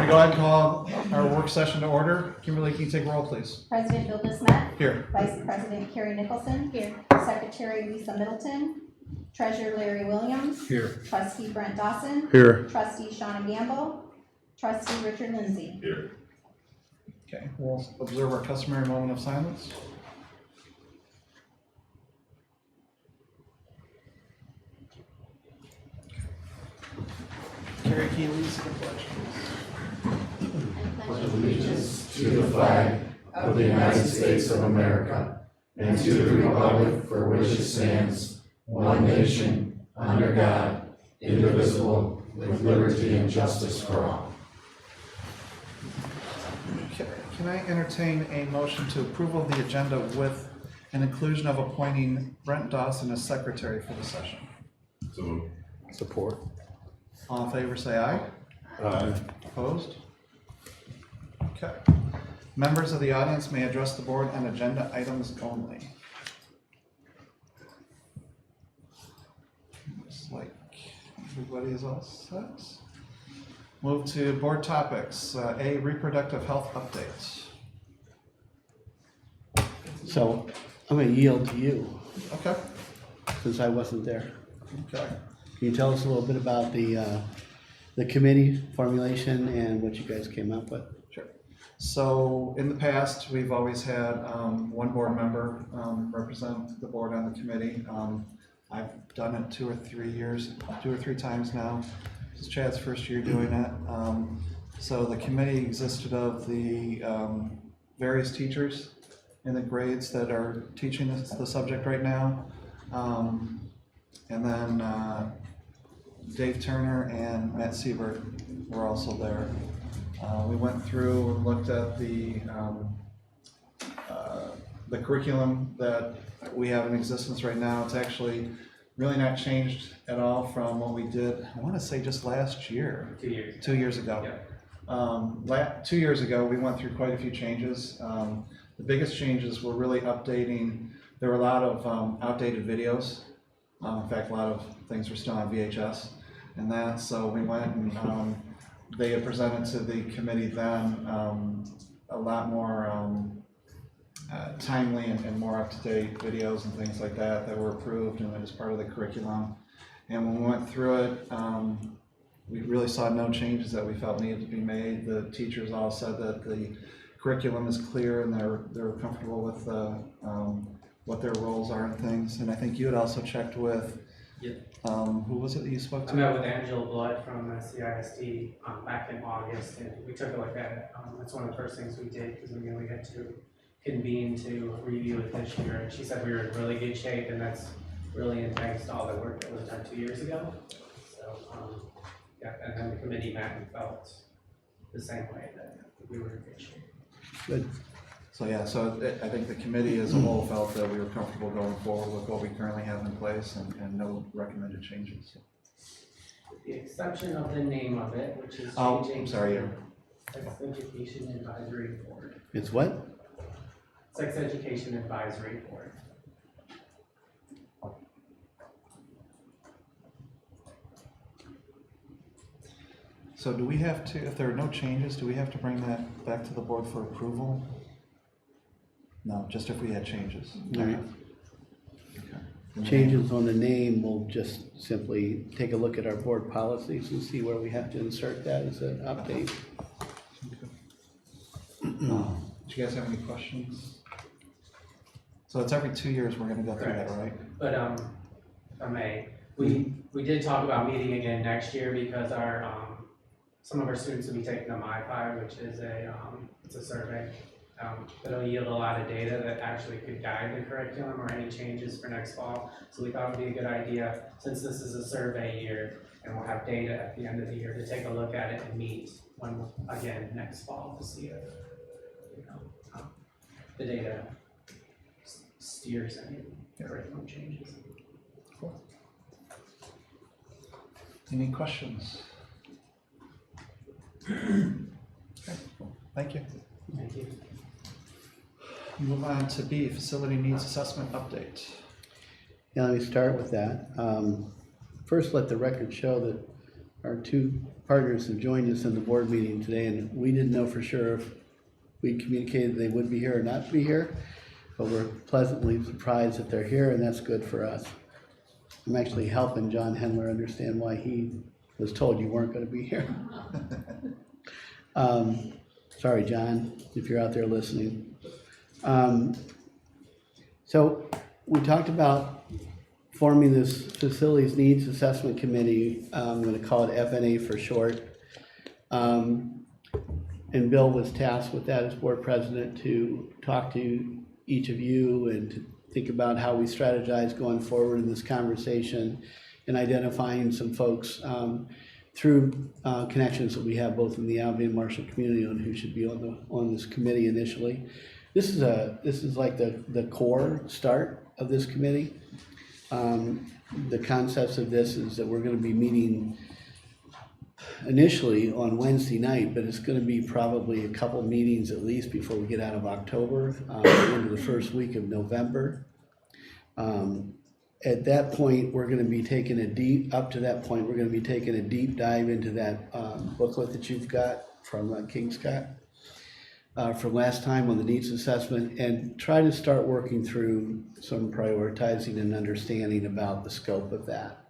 to go ahead and call our work session to order. Kimberly, can you take roll, please? President Bill Bismet. Here. Vice President Carrie Nicholson. Here. Secretary Lisa Middleton. Treasurer Larry Williams. Here. Trustee Brent Dawson. Here. Trustee Shauna Gamble. Trustee Richard Lindsay. Here. Okay, we'll observe our customary moment of silence. Carrie, can you lead us in the pledge, Pledge allegiance to the flag of the United States of America and to the republic for which it stands, one nation, under God, indivisible, with liberty and justice for all. Okay, can I entertain a motion to approval of the agenda with an inclusion of appointing Brent Dawson as secretary for the session? So moved. Support. All in favor, say aye. Aye. Opposed? Okay. Members of the audience may address the board on agenda items only. Looks like everybody is all set. Move to board topics. A, reproductive health updates. So I'm going to yield to you Okay. since I wasn't there. Okay. Can you tell us a little bit about the committee formulation and what you guys came up with? Sure. So in the past, we've always had one board member represent the board on the committee. I've done it 2 or 3 times now. This is Chad's first year doing it. So the committee existed of the various teachers in the grades that are teaching the subject right now. And then Dave Turner and Matt Siebert were also there. We went through and looked at the curriculum that we have in existence right now. It's actually really not changed at all from what we did, I want to say just last year. 2 years. 2 years ago. Yeah. 2 years ago, we went through quite a few changes. The biggest changes were really updating. There were a lot of outdated videos. In fact, a lot of things were still on VHS and that. So we went and they had presented to the committee then a lot more timely and more up-to-date videos and things like that were approved and as part of the curriculum. And when we went through it, we really saw no changes that we felt needed to be made. The teachers all said that the curriculum is clear and they're comfortable with what their roles are and things. And I think you had also checked with, who was it that you spoke to? I met with Angela Blood from CISD back in August, and we took a look at it. That's one of the first things we did because we knew we had to convene to review it this year. And she said we were in really good shape, and that's really in thanks to all the work that was done 2 years ago. So, yeah, and then the committee met and felt the same way that we were in good shape. Good. So yeah, so I think the committee as a whole felt that we were comfortable going forward with what we currently have in place and no recommended changes. With the exception of the name of it, which is Oh, changing I'm sorry. to Sex Education Advisory Board. It's what? Sex Education Advisory Board. So do we have to, if there are no changes, do we have to bring that back to the board for approval? No, just if we had changes. All right. Okay. Changes on the name, we'll just simply take a look at our board policies and see where we have to insert that as an update. Do you guys have any questions? So it's every 2 years we're gonna go through that, right? But if I may, we did talk about meeting again next year because our some of our students will be taking the MyFire, which is it's a survey that'll yield a lot of data that actually could guide the curriculum or any changes for next fall. So we thought it would be a good idea, since this is a survey year and we'll have data at the end of the year, to take a look at it and meet again next fall to see if the data steers any curriculum changes. Cool. Any questions? Okay, cool. Thank you. Thank you. Move on to B, facility needs assessment update. Yeah, let me start with that. First, let the record show that our two partners have joined us in the board meeting today, and we didn't know for sure if we communicated they would be here or not be here, but we're pleasantly surprised that they're here, and that's good for us. I'm actually helping John Hendler understand why he was told you weren't going to be here. Sorry, John, if you're out there listening. So we talked about forming this Facilities Needs Assessment Committee. I'm going to call it FNA for short. And Bill was tasked with that as board president to talk to each of you and to think about how we strategize going forward in this conversation and identifying some folks through connections that we have both in the Albion and Marshall community on who should be on this committee initially. This is like the core start of this committee. The concepts of this is that we're going to be meeting initially on Wednesday night, but it's going to be probably a couple meetings at least before we get out of October, into the first week of November. At that point, we're going to be taking a deep dive into that booklet that you've got from King Scott from last time on the needs assessment, and try to start working through some prioritizing and understanding about the scope of that.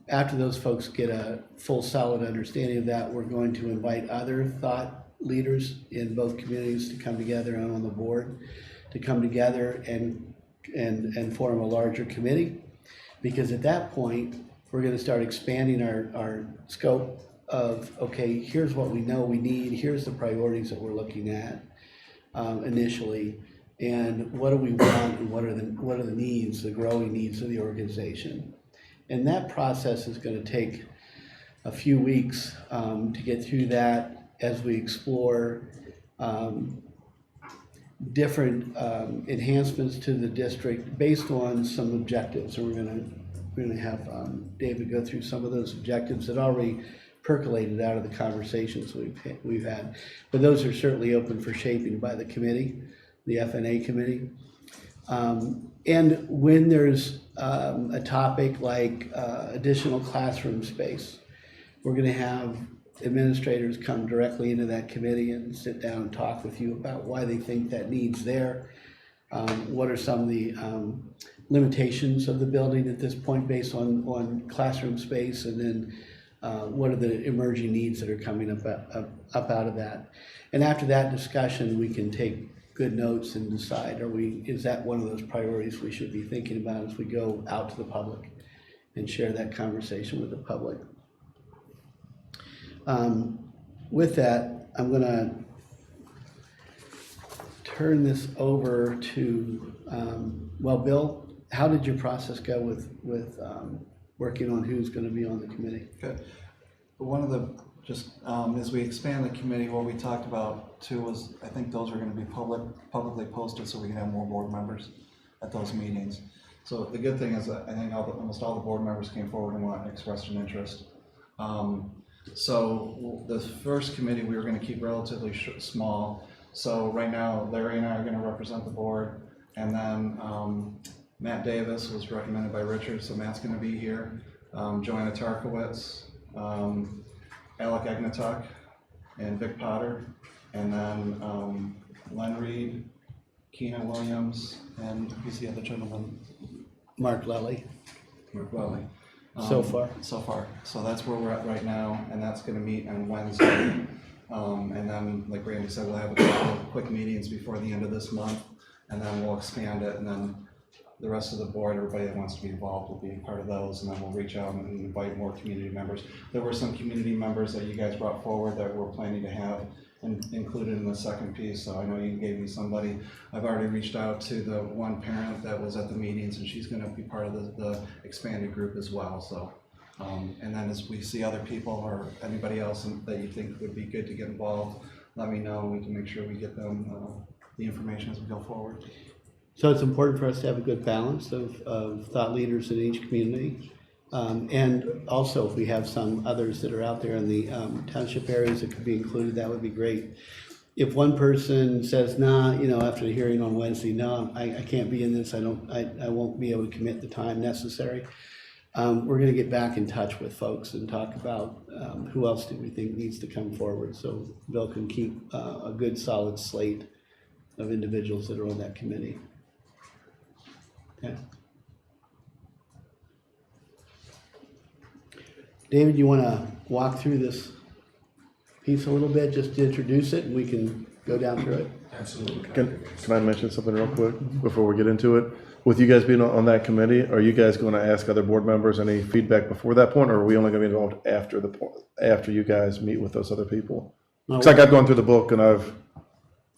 After those folks get a full solid understanding of that, we're going to invite other thought leaders in both communities to come together and on the board to come together and form a larger committee, because at that point we're going to start expanding our scope of, okay, here's what we know we need, here's the priorities that we're looking at initially, and what do we want, and what are the needs, the growing needs of the organization. And that process is going to take a few weeks to get through that as we explore different enhancements to the district based on some objectives. And we're going to have David go through some of those objectives that already percolated out of the conversations we've had. But those are certainly open for shaping by the committee, the FNA committee. And when there's a topic like additional classroom space, we're going to have administrators come directly into that committee and sit down and talk with you about why they think that need's there. What are some of the limitations of the building at this point based on classroom space, and then what are the emerging needs that are coming up out of that. And after that discussion, we can take good notes and decide, is that one of those priorities we should be thinking about as we go out to the public and share that conversation with the public. With that, I'm going to turn this over to, Bill, how did your process go with working on who's going to be on the committee? Okay. One of the, as we expand the committee, what we talked about too was, I think those are going to be publicly posted so we can have more board members at those meetings. So the good thing is that I think almost all the board members came forward and expressed an interest. So the first committee we were going to keep relatively small. So right now Larry and I are going to represent the board, and then Matt Davis was recommended by Richard, so Matt's going to be here. Joanna Tarkowitz, Alec Agnetuk, and Vic Potter, and then Len Reed, Keenan Williams, and who's the other gentleman? Mark Lelly. Mark Lelly. So far. So that's where we're at right now, and that's going to meet on Wednesday. And then, like Randy said, we'll have a couple of quick meetings before the end of this month, and then we'll expand it, and then the rest of the board, everybody that wants to be involved will be part of those, and then we'll reach out and invite more community members. There were some community members that you guys brought forward that we're planning to have included in the second piece, so I know you gave me somebody. I've already reached out to the one parent that was at the meetings, and she's going to be part of the expanded group as well. So, and then as we see other people or anybody else that you think would be good to get involved, let me know. We can make sure we get them the information as we go forward. So it's important for us to have a good balance of thought leaders in each community. And also, if we have some others that are out there in the township areas that could be included, that would be great. If one person says, nah, after the hearing on Wednesday, no, I can't be in this, I won't be able to commit the time necessary, we're gonna get back in touch with folks and talk about, who else do we think needs to come forward, so Bill can keep, a good solid slate of individuals that are on that committee. Okay. David, you wanna walk through this piece a little bit, just to introduce it, and we can go down through it? Absolutely. Can I mention something real quick before we get into it? With you guys being on that committee, are you guys going to ask other board members any feedback before that point, or are we only going to be involved after the point, after you guys meet with those other people? No, Because I got going through the book and I've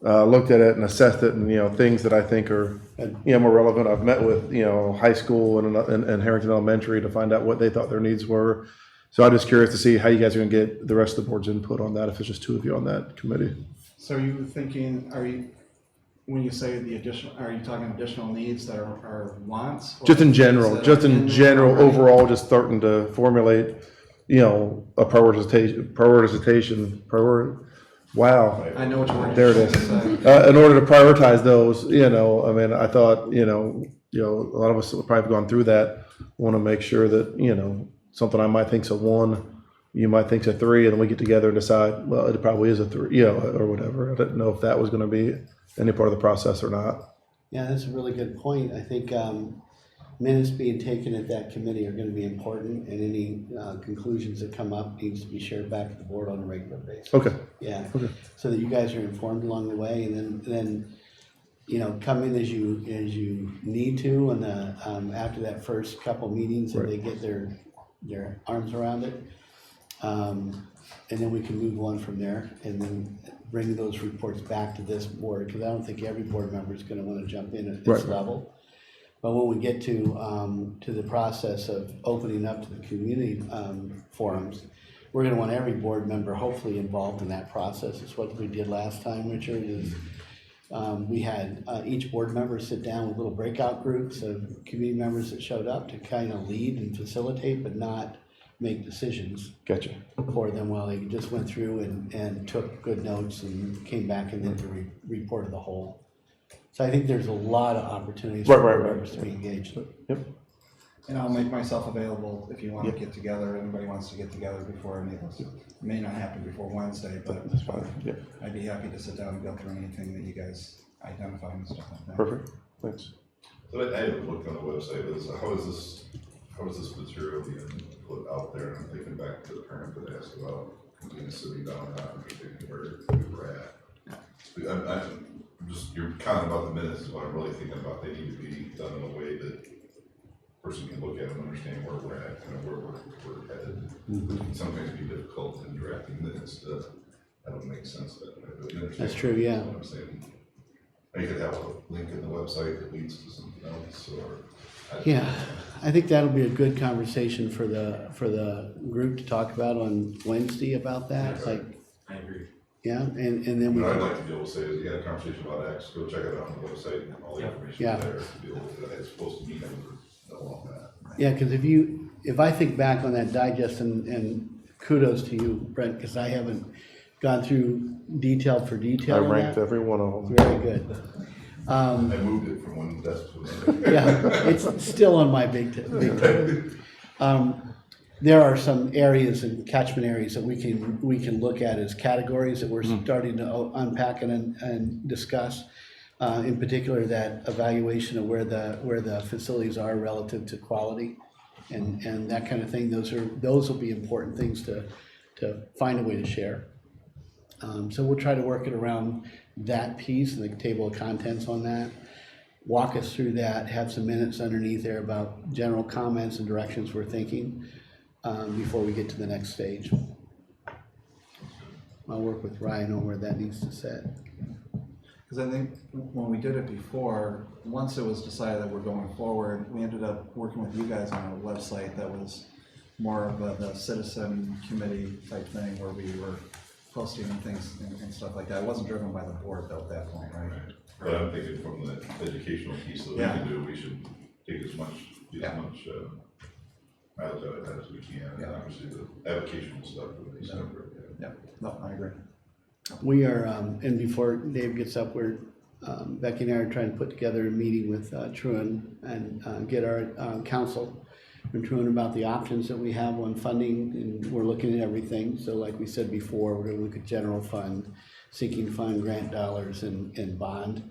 looked at it and assessed it, and things that I think are more relevant. I've met with high school and Harrington Elementary to find out what they thought their needs were. So I'm just curious to see how you guys are going to get the rest of the board's input on that if it's just two of you on that committee. So are you thinking, when you say the additional, are you talking additional needs that are wants? Or Just in things general, that just are in there general, already? overall, just starting to formulate, a prioritization. Wow, I know what you're. there it is. saying. In order to prioritize those, I thought, a lot of us that probably have gone through that want to make sure that, something I might think's a 1, you might think's a 3, and then we get together and decide, well, it probably is a 3, or whatever. I didn't know if that was going to be any part of the process or not. Yeah, that's a really good point. I think minutes being taken at that committee are going to be important, and any conclusions that come up needs to be shared back to the board on a regular basis. Okay. Yeah, Okay. so that you guys are informed along the way, and then come in as you need to, and after that first couple meetings, and Right. they get their arms around it, and then we can move on from there, and then bring those reports back to this board, because I don't think every board member is going to want to jump in at this Right. level. But when we get to the process of opening up to the community forums, we're going to want every board member hopefully involved in that process. It's what we did last time, Richard, is we had each board member sit down with little breakout groups of community members that showed up to kind of lead and facilitate, but not make decisions Gotcha. for them while they just went through and took good notes and came back and then reported the whole. So I think there's a lot of opportunities for board members to be engaged. Yep. And I'll make myself available if you want to get together, anybody wants to get together before any of us. It may not happen before Wednesday, but That's fine. Yep. I'd be happy to sit down and go through anything that you guys identify and stuff like that. Perfect. Thanks. So I haven't looked on the website, but how is this material being put out there? I'm thinking back to the parent that asked about completing sitting down and not understanding where we're at. I'm just, your comment about the minutes is what I'm really thinking about. They need to be done in a way that person can look at and understand where we're at, kind of where we're headed. It can sometimes be difficult in drafting minutes that don't make sense that way. But you understand That's true, yeah. what I'm saying. Or you could have a link in the website that leads to something else, or. Yeah, I think that'll be a good conversation for the group to talk about on Wednesday about that, like, I agree. yeah, and then we. What I'd like to be able to say is, you had a conversation about X, go check it out on the website, and all the information Yeah. there, to be able to, as opposed to me having to know all that. Yeah, because if I think back on that digest, and kudos to you, Brent, because I haven't gone through detail for detail I on ranked that. every one of them. Very good. I moved it from one desk to another. Yeah, it's still on my big there are some areas and catchment areas that we can look at as categories that we're starting to unpack and discuss. In particular, that evaluation of where the facilities are relative to quality and that kind of thing. Those will be important things to find a way to share. So we'll try to work it around that piece and the table of contents on that. Walk us through that, have some minutes underneath there about general comments and directions we're thinking before we get to the next stage. I'll work with Ryan on where that needs to sit. Because I think when we did it before, once it was decided that we're going forward, we ended up working with you guys on a website that was more of the citizen committee type thing where we were posting things and stuff like that. It wasn't driven by the board though at that point, right? But I'm thinking from the educational piece that we Yeah. can do, we should take as much mileage out of it as we can. And Yeah. obviously the avocational stuff would be separate. Yeah, no, I agree. We are, and before Dave gets up, we're, Becky and I are trying to put together a meeting with Truan and get our council We're talking about the options that we have on funding, and we're looking at everything. So like we said before, we're gonna look at general fund, sinking fund, grant dollars, and bond,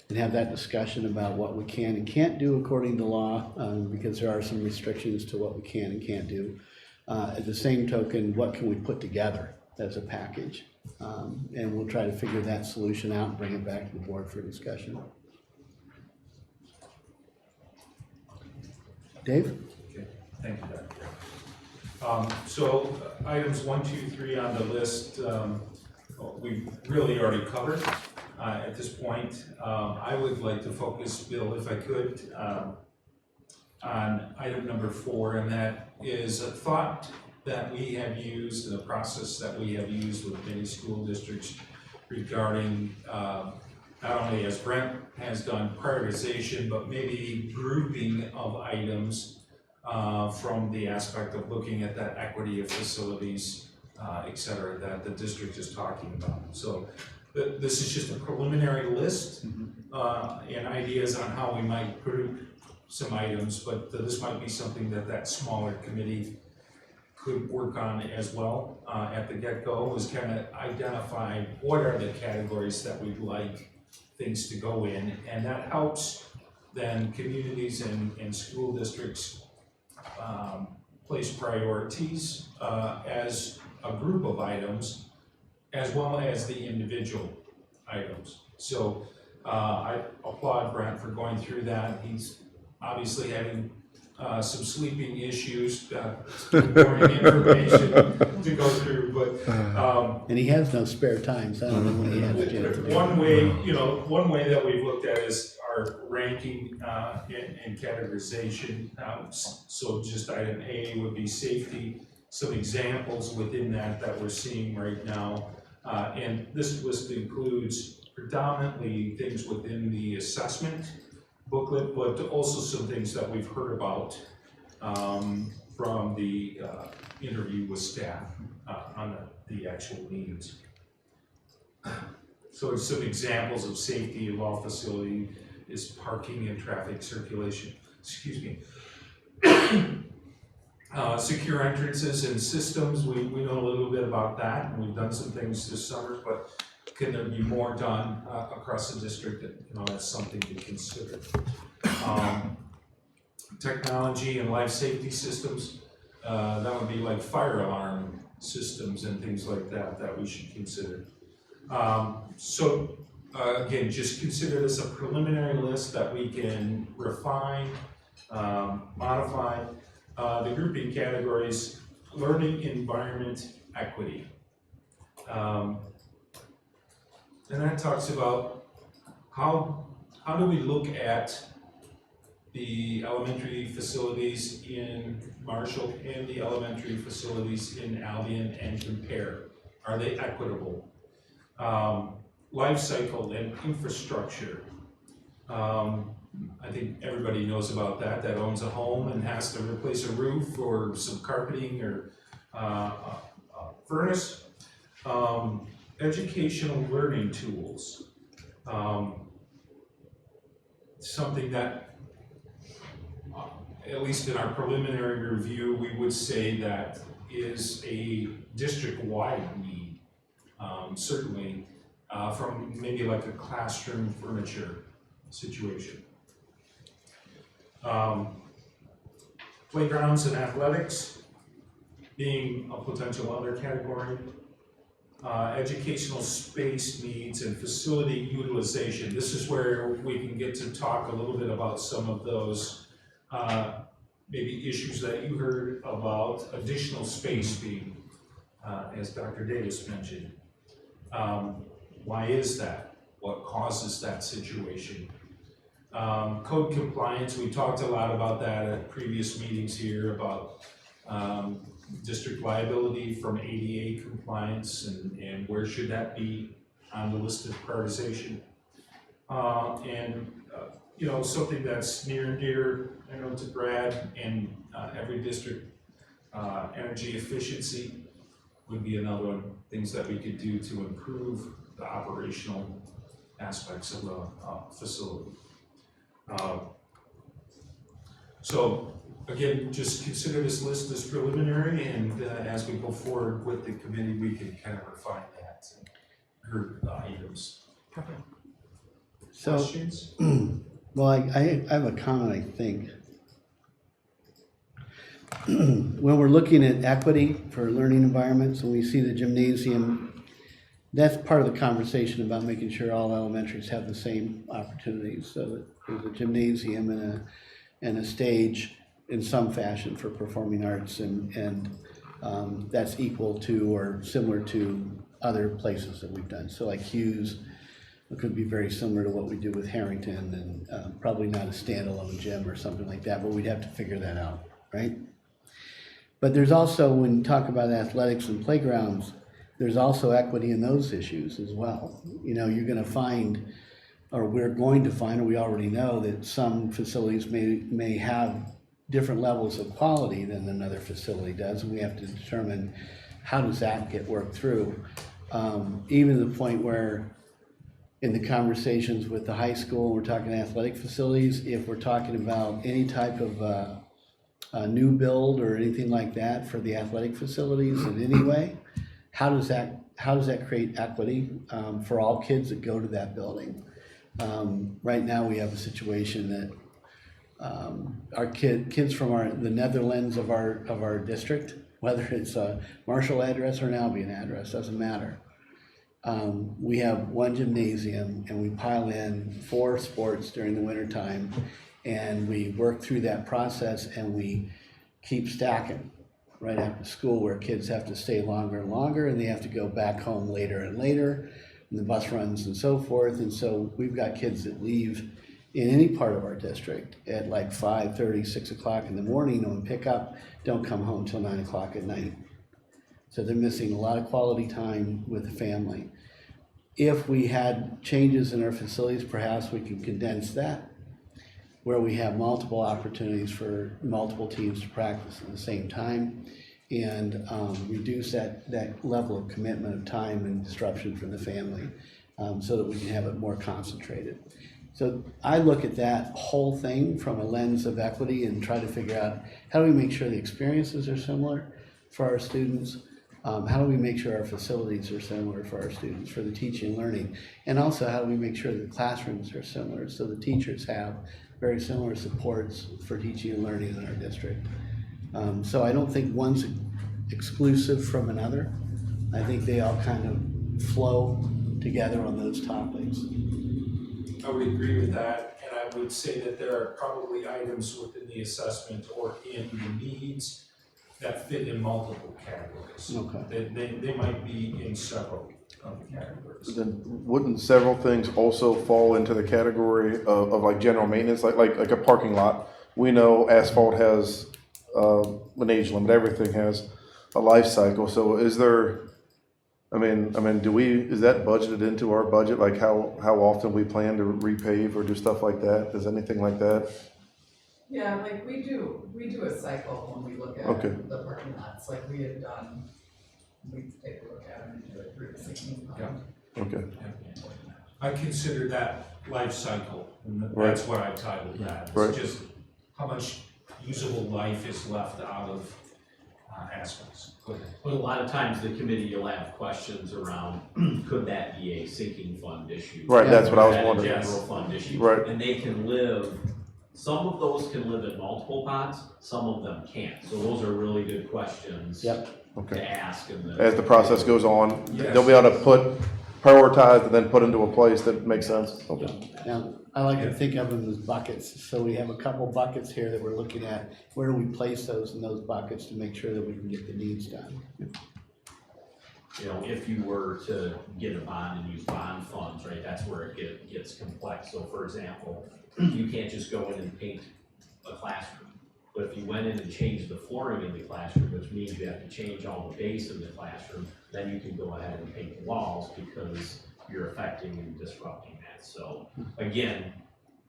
and have that discussion about what we can and can't do according to law, because there are some restrictions to what we can and can't do. At the same token, what can we put together as a package? And we'll try to figure that solution out and bring it back to the board for discussion. Dave? Okay, thank you, Dr. So items 1, 2, 3 on the list, we really already covered at this point. I would like to focus, Bill, if I could, on item number 4, and that is a thought that we have used and a process that we have used with many school districts regarding not only, as Brent has done, prioritization, but maybe grouping of items from the aspect of looking at that equity of facilities, et cetera, that the district is talking about. So this is just a preliminary list and ideas on how we might group some items, but this might be something that smaller committee could work on as well at the get-go, is kind of identify what are the categories that we'd like things to go in, and that helps then communities and school districts place priorities as a group of items as well as the individual items. So I applaud Brent for going through that. He's obviously having some sleeping issues, boring information to go through, but And he has no spare time, so I don't know when he has a chance to do it. one way that we've looked at is our ranking and categorization. So just item A would be safety, some examples within that we're seeing right now. And this list includes predominantly things within the assessment booklet, but also some things that we've heard about from the interview with staff on the actual needs. So some examples of safety in law facility is parking and traffic circulation, excuse me. Secure entrances and systems, we know a little bit about that, and we've done some things this summer, but can there be more done across the district? That's something to consider. Technology and life safety systems, that would be like fire alarm systems and things like that we should consider. Again, just consider this a preliminary list that we can refine, modify. The grouping categories: learning environment equity. And that talks about how do we look at the elementary facilities in Marshall and the elementary facilities in Albion and compare. Are they equitable? Life cycle and infrastructure. I think everybody knows about that owns a home and has to replace a roof or some carpeting or a furnace. Educational learning tools. Something that, at least in our preliminary review, we would say that is a district-wide need, certainly, from maybe like a classroom furniture situation. Playgrounds and athletics being a potential other category. Educational space needs and facility utilization. This is where we can get to talk a little bit about some of those maybe issues that you heard about additional space being, as Dr. Davis mentioned. Why is that? What causes that situation? Code compliance, we talked a lot about that at previous meetings here about district liability from ADA compliance and where should that be on the list of prioritization. Something that's near and dear, I know, to Brad and every district, energy efficiency would be another one, things that we could do to improve the operational aspects of a facility. So again, just consider this list as preliminary, and as we go forward with the committee, we can kind of refine that and group the items. So, Questions? well, I have a comment, I think. When we're looking at equity for learning environments, and we see the gymnasium, that's part of the conversation about making sure all elementaries have the same opportunities, so that there's a gymnasium and a stage in some fashion for performing arts, and that's equal to or similar to other places that we've done. So like Hughes, it could be very similar to what we do with Harrington, and probably not a standalone gym or something like that, but we'd have to figure that out, right? But there's also, when you talk about athletics and playgrounds, there's also equity in those issues as well. You know, you're gonna find, or we're going to find, or we already know, that some facilities may have different levels of quality than another facility does, and we have to determine how does that get worked through. Even to the point where in the conversations with the high school, we're talking athletic facilities, if we're talking about any type of a new build or anything like that for the athletic facilities in any way, how does that create equity for all kids that go to that building? Right now we have a situation that our kids from the Netherlands of our district, whether it's a Marshall address or an Albion address, doesn't matter. We have one gymnasium and we pile in 4 sports during the winter time, and we work through that process and we keep stacking right after school, where kids have to stay longer and longer and they have to go back home later and later, and the bus runs and so forth. And so we've got kids that leave in any part of our district at like 5:30, 6 o'clock in the morning on pickup, don't come home till 9 o'clock at night. So they're missing a lot of quality time with the family. If we had changes in our facilities, perhaps we can condense that, where we have multiple opportunities for multiple teams to practice at the same time, and reduce that level of commitment of time and disruption for the family, so that we can have it more concentrated. So I look at that whole thing from a lens of equity and try to figure out, how do we make sure the experiences are similar for our students? How do we make sure our facilities are similar for our students, for the teaching and learning? And also, how do we make sure the classrooms are similar, so the teachers have very similar supports for teaching and learning in our district? So I don't think one's exclusive from another. I think they all kind of flow together on those topics. I would agree with that, and I would say that there are probably items within the assessment or in the needs that fit in multiple categories. Okay. They might be in several categories. Then wouldn't several things also fall into the category of like general maintenance, like a parking lot? We know asphalt has an age limit, everything has a life cycle. So is there, I mean, is that budgeted into our budget? Like how often we plan to repave or do stuff like that? Is anything like that? Yeah, like we do a cycle when we look at Okay. the parking lots, like we had done, we take a look at them and do it through the sinking fund. Okay. I consider that life cycle, and Right. that's what I titled that. Right. It's just how much usable life is left out of aspects. Go ahead. But a lot of times the committee, you'll have questions around, could that be a sinking fund issue? Right, that's what I was Is that a wondering. general fund issue? Right. And they can live, some of those can live in multiple pots, some of them can't. So those are really good questions Yep. Okay. to ask. As the process goes on, Yes. they'll be able to prioritize and then put into a place that makes sense. Okay. Now, I like to think of them as buckets. So we have a couple buckets here that we're looking at. Where do we place those in those buckets to make sure that we can get the needs done? You know, if you were to get a bond and use bond funds, right, that's where it gets complex. So for example, you can't just go in and paint a classroom. But if you went in and changed the flooring in the classroom, which means you have to change all the base in the classroom, then you can go ahead and paint the walls because you're affecting and disrupting that. So again,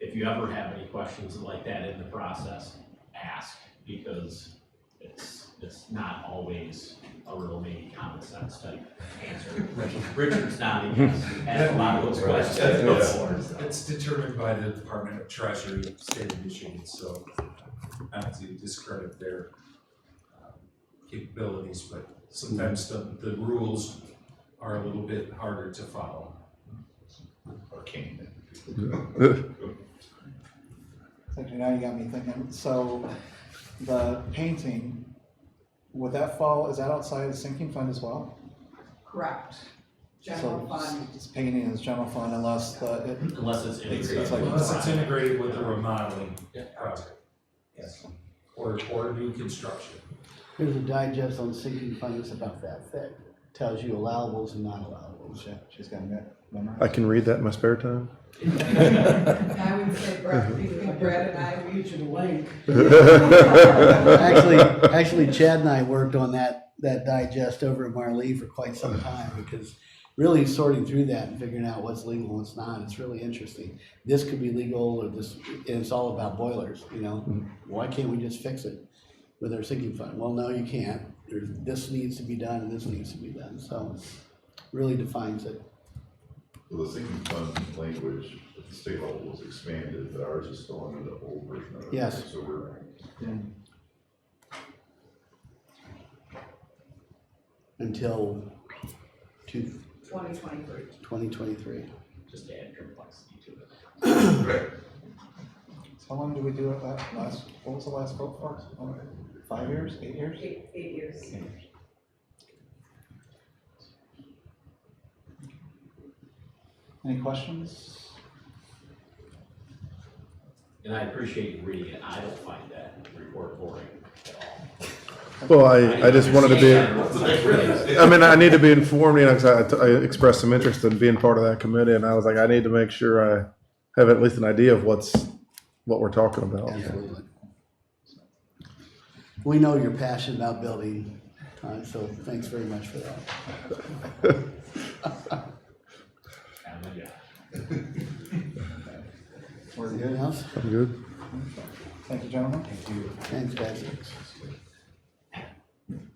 if you ever have any questions like that in the process, ask, because it's not always a real maybe common sense type answer. Richard's nodding, yes, asked a lot of those questions before. It's determined by the Department of Treasury, state of Michigan, so not to discredit their capabilities, but sometimes the rules are a little bit harder to follow. Or cane. So now you got me thinking, so the painting, would that fall, is that outside the sinking fund as well? Correct. General So fund, it's painting is general fund unless Unless it's integrated. it's like- Unless it's integrated with the remodeling project, yes, or new construction. There's a digest on sinking fund that's about that thick, tells you allowables and non-allowables. she's got it memorized. I can read that in my spare time. I would say Brad and I, we should link. Actually, Chad and I worked on that digest over at Marley for quite some time, because really sorting through that and figuring out what's legal and what's not, it's really interesting. This could be legal, or this, and it's all about boilers, you know? Why can't we just fix it with our sinking fund? Well, no, you can't. This needs to be done and this needs to be done, so really defines it. So the sinking fund language at the state level was expanded, but ours is still under the old version of it. Yes. So we're, Until 2023. 2023. Just to add complexity to it. So how long did we do it last, what was the last vote for? 5 years, 8 years? 8 years. Any questions? And I appreciate you reading it. I don't find that report boring at all. Well, I just wanted to be, I mean, I need to be informed, you know, because I expressed some interest in being part of that committee, and I was like, I need to make sure I have at least an idea of what we're talking about. Absolutely. We know you're passionate about building, so thanks very much for that. We're Anything good. else? I'm good. Thank you, gentlemen. Thanks, guys.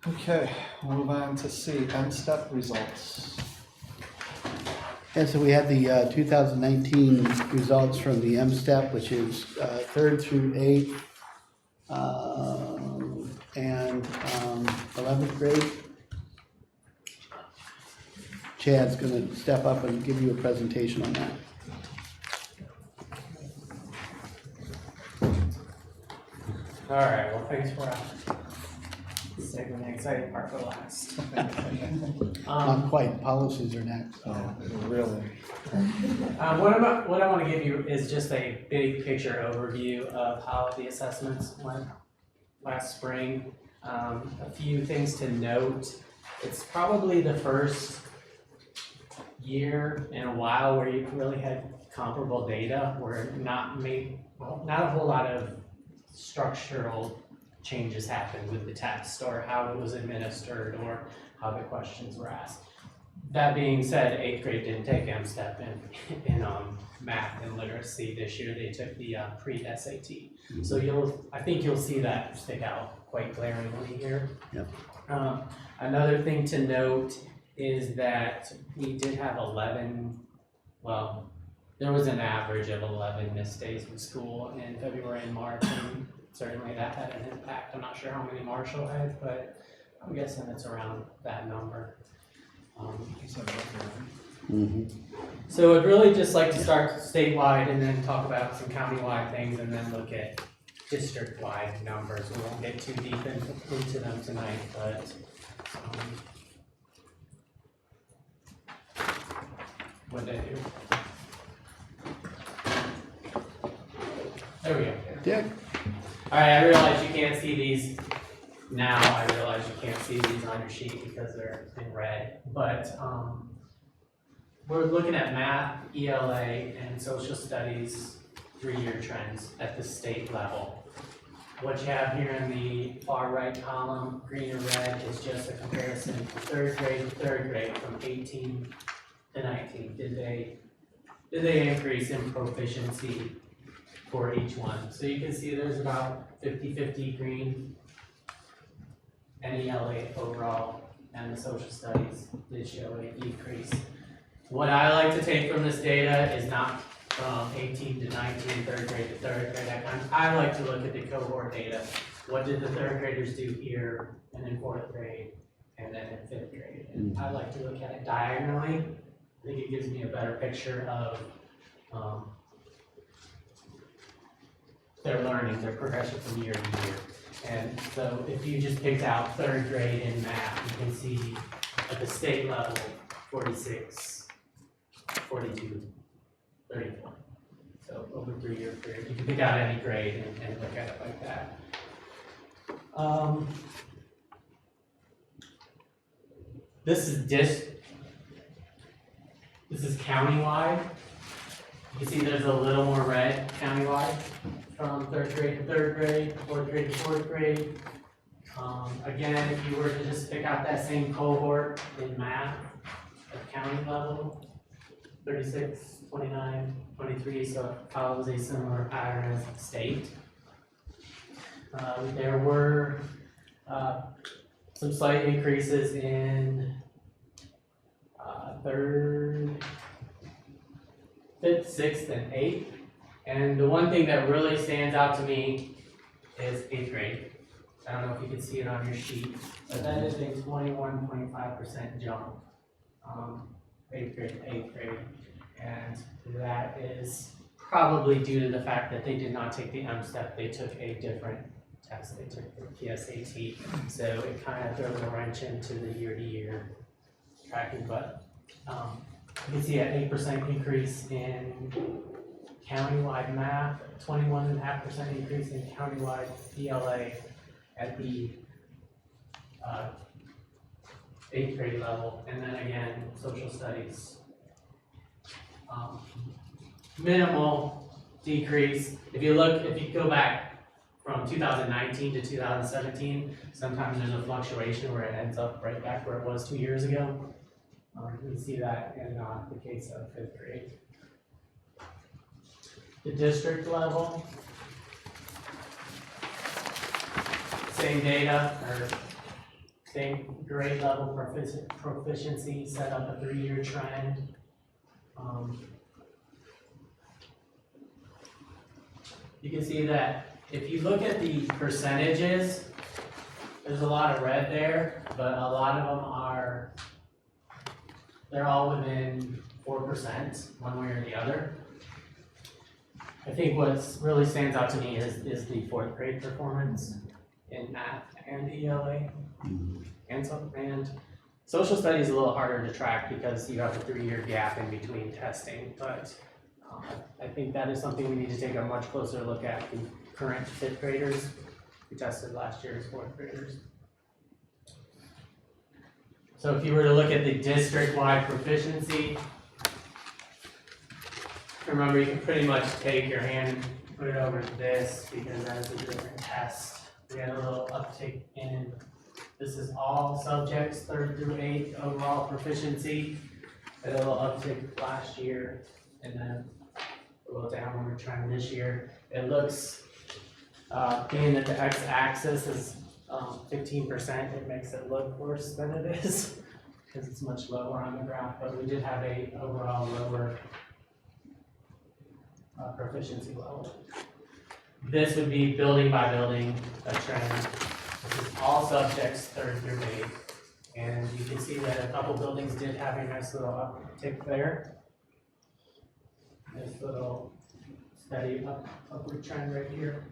Okay, we'll move on to C, M-STEP results. Yeah, so we had the 2019 results from the M-STEP, which is 3rd through 8th and 11th grade. Chad's going to step up and give you a presentation on that. All right, well, thanks for saving the exciting part for last. Not quite, policies are next. Oh, really? What I want to give you is just a big picture overview of how the assessments went last spring. A few things to note. It's probably the first year in a while where you've really had comparable data, where not a whole lot of structural changes happened with the test, or how it was administered, or how the questions were asked. That being said, 8th grade didn't take M-STEP in math and literacy this year. They took the pre-SAT. So I think you'll see that stick out quite glaringly here. Yep. Another thing to note is that we did have 11, well, there was an average of 11 missed days from school in February and March, and certainly that had an impact. I'm not sure how many Marshall had, but I'm guessing it's around that number. So I'd really just like to start statewide and then talk about some countywide things, and then look at district-wide numbers. We won't get too deep into them tonight, but what did I do? There we go. Dick? All right, I realize you can't see these now. I realize you can't see these on your sheet because they're in red. But we're looking at math, ELA, and social studies 3-year trends at the state level. What you have here in the far right column, green or red, is just a comparison from 3rd grade to 3rd grade from 18 to 19. Did they increase in proficiency for each one? So you can see there's about 50-50 green and ELA overall, and the social studies did show a decrease. What I like to take from this data is not from 18 to 19, third grade to third grade. I like to look at the cohort data. What did the third graders do here, and in fourth grade, and then in fifth grade? And I like to look at it diagonally. I think it gives me a better picture of their learning, their progression from year to year. And so if you just picked out third grade in math, you can see at the state level, 46, 42, 34. So over 3 year period, you can pick out any grade and look at it like that. This is countywide. You can see there's a little more red countywide from third grade to third grade, fourth grade to fourth grade. Again, if you were to just pick out that same cohort in math at county level, 36, 29, 23, so it follows a similar pattern as the state. There were some slight increases in third, fifth, sixth, and eighth. And the one thing that really stands out to me is eighth grade. I don't know if you can see it on your sheet, but that is a 21.5% jump. Eighth grade. And that is probably due to the fact that they did not take the M-STEP, they took a different test, they took the PSAT. So it kind of throws a wrench into the year-to-year tracking, but you can see an 8% increase in countywide math, 21.5% increase in countywide ELA at the 8th grade level, and then again, social studies. Minimal decrease. If you go back from 2019 to 2017, sometimes there's a fluctuation where it ends up right back where it was 2 years ago. We see that in the case of 5th grade. The district level, same data, or same grade level proficiency, set up a 3-year trend. You can see that if you look at the percentages, there's a lot of red there, but a lot of them they're all within 4%, one way or the other. I think what really stands out to me is the 4th grade performance in math and ELA. And social studies is a little harder to track because you have a 3-year gap in between testing, but I think that is something we need to take a much closer look at the current 5th graders who tested last year's 4th graders. So if you were to look at the district-wide proficiency, remember you can pretty much take your hand and put it over to this because that is a different test. We had a little uptick in, this is all subjects, 3rd through 8th overall proficiency. Had a little uptick last year and then a little downward trend this year. It looks, being that the x-axis is 15%, it makes it look worse than it is because it's much lower on the graph, but we did have a overall lower proficiency level. This would be building by building a trend. This is all subjects 3rd through 8th. And you can see that a couple buildings did have a nice little uptick there. Nice little steady upward trend right here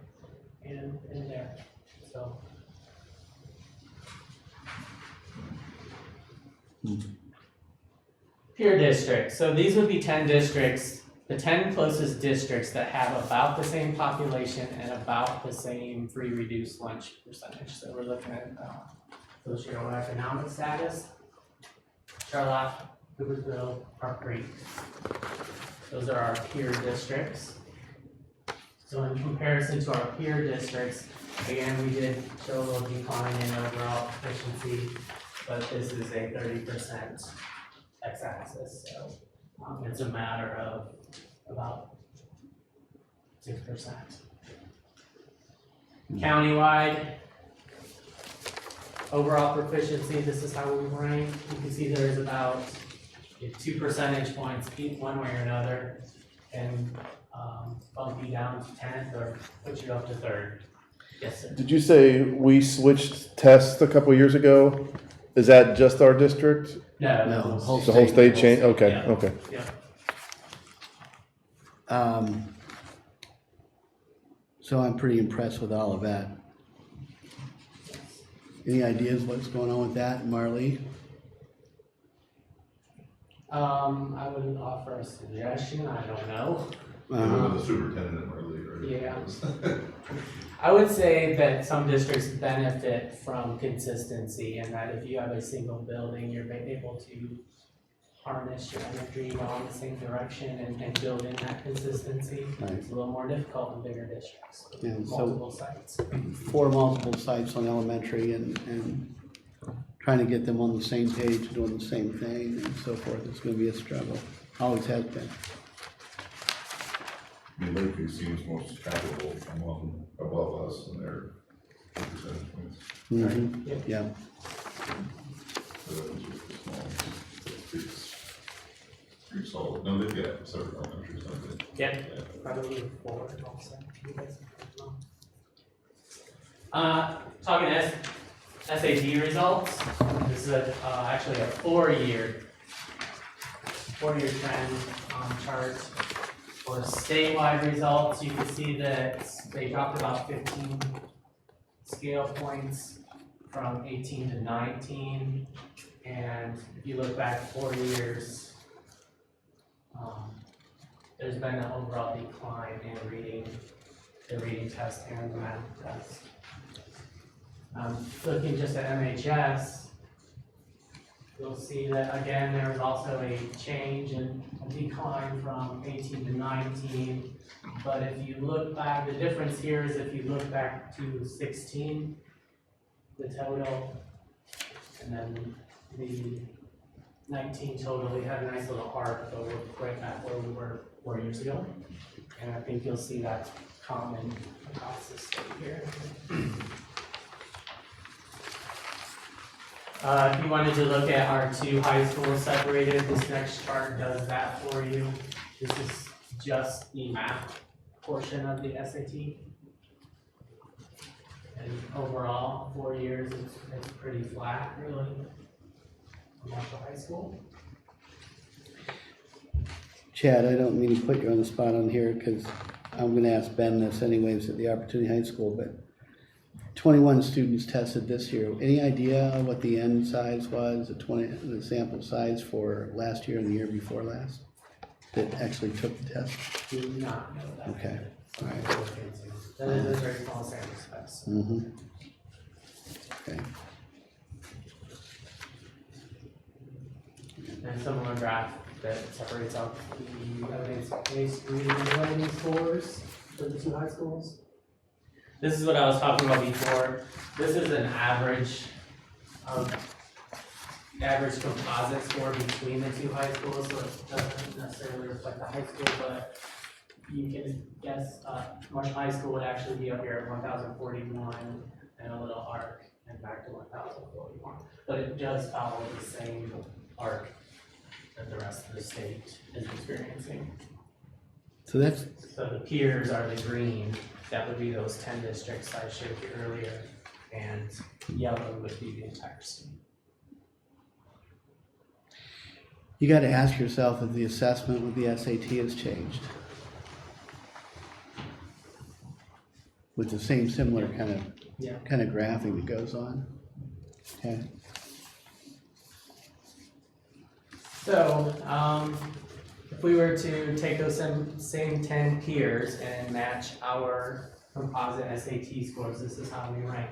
and there. So. Peer districts. So these would be 10 districts, the 10 closest districts that have about the same population and about the same free reduced lunch percentage. So we're looking at socioeconomic status, Charlotte, Hooversville, Park Creek. Those are our peer districts. So in comparison to our peer districts, again, we did show a little decline in overall efficiency, but this is a 30% x-axis, so it's a matter of about 6%. Countywide, overall proficiency, this is how we rank. You can see there's about 2 percentage points one way or another and, bump you down to 10th or put you up to 3rd. Yes, sir. Did you say we switched tests a couple years ago? Is that just our district? No, No, no. whole The whole state changed? Okay, Yeah. okay. Yeah. So I'm pretty impressed with all of that. Any ideas what's going on with that, Marley? I would offer a suggestion, I don't know. The superintendent in our league, right? Yeah. I would say that some districts benefit from consistency, and that if you have a single building, you're able to harness your energy, go in the same direction and build in that consistency. Right. It's a little more difficult in bigger districts, with Yeah, so- multiple sites. For multiple sites on elementary and trying to get them on the same page, doing the same thing and so forth, it's gonna be a struggle. Always has been. I mean, Lakeview seems most capable above us in their percentage points. Mhm. Yep. Yeah, So that was just small. It's pretty solid. No, they've got several elementaries, don't they? Yeah, Yeah. probably 4 also. Talking SAT results, this is actually a 4-year trend chart. For statewide results, you can see that they dropped about 15 scale points from 18 to 19. And if you look back 4 years, there's been an overall decline in the reading test and the math test. Looking just at MHS, you'll see that again, there was also a change in a decline from 18 to 19. But if you look back, the difference here is if you look back to 16, the total, and then the 19 total, we had a nice little arc, but we're right back where we were 4 years ago. And I think you'll see that's common across the state here. If you wanted to look at our 2 high schools separated, this next chart does that for you. This is just the math portion of the SAT. And overall, 4 years, it's pretty flat, really. Marshall High School. Chad, I don't mean to put you on the spot on here, because I'm gonna ask Ben this anyways at the Opportunity High School, but 21 students tested this year. Any idea what the end size was, the sample size for last year and the year before last? That actually took the test? Do not know that. Okay, all right. That is a very small sample size. Mm-hmm. Okay. And similar graph that separates out the evidence-based reading and writing scores for the 2 high schools. This is what I was talking about before. This is an average composite score between the 2 high schools, so it doesn't necessarily reflect the high school, but you can guess Marshall High School would actually be up here at 1,041 and a little arc and back to 1,041. But it does follow the same arc that the rest of the state is experiencing. So that's, So the peers are the green, that would be those 10 districts I showed you earlier, and yellow would be the entire state. you gotta ask yourself if the assessment with the SAT has changed. With the same similar kind of graphing that goes on. Okay. So, if we were to take those same 10 peers and match our composite SAT scores, this is how we rank.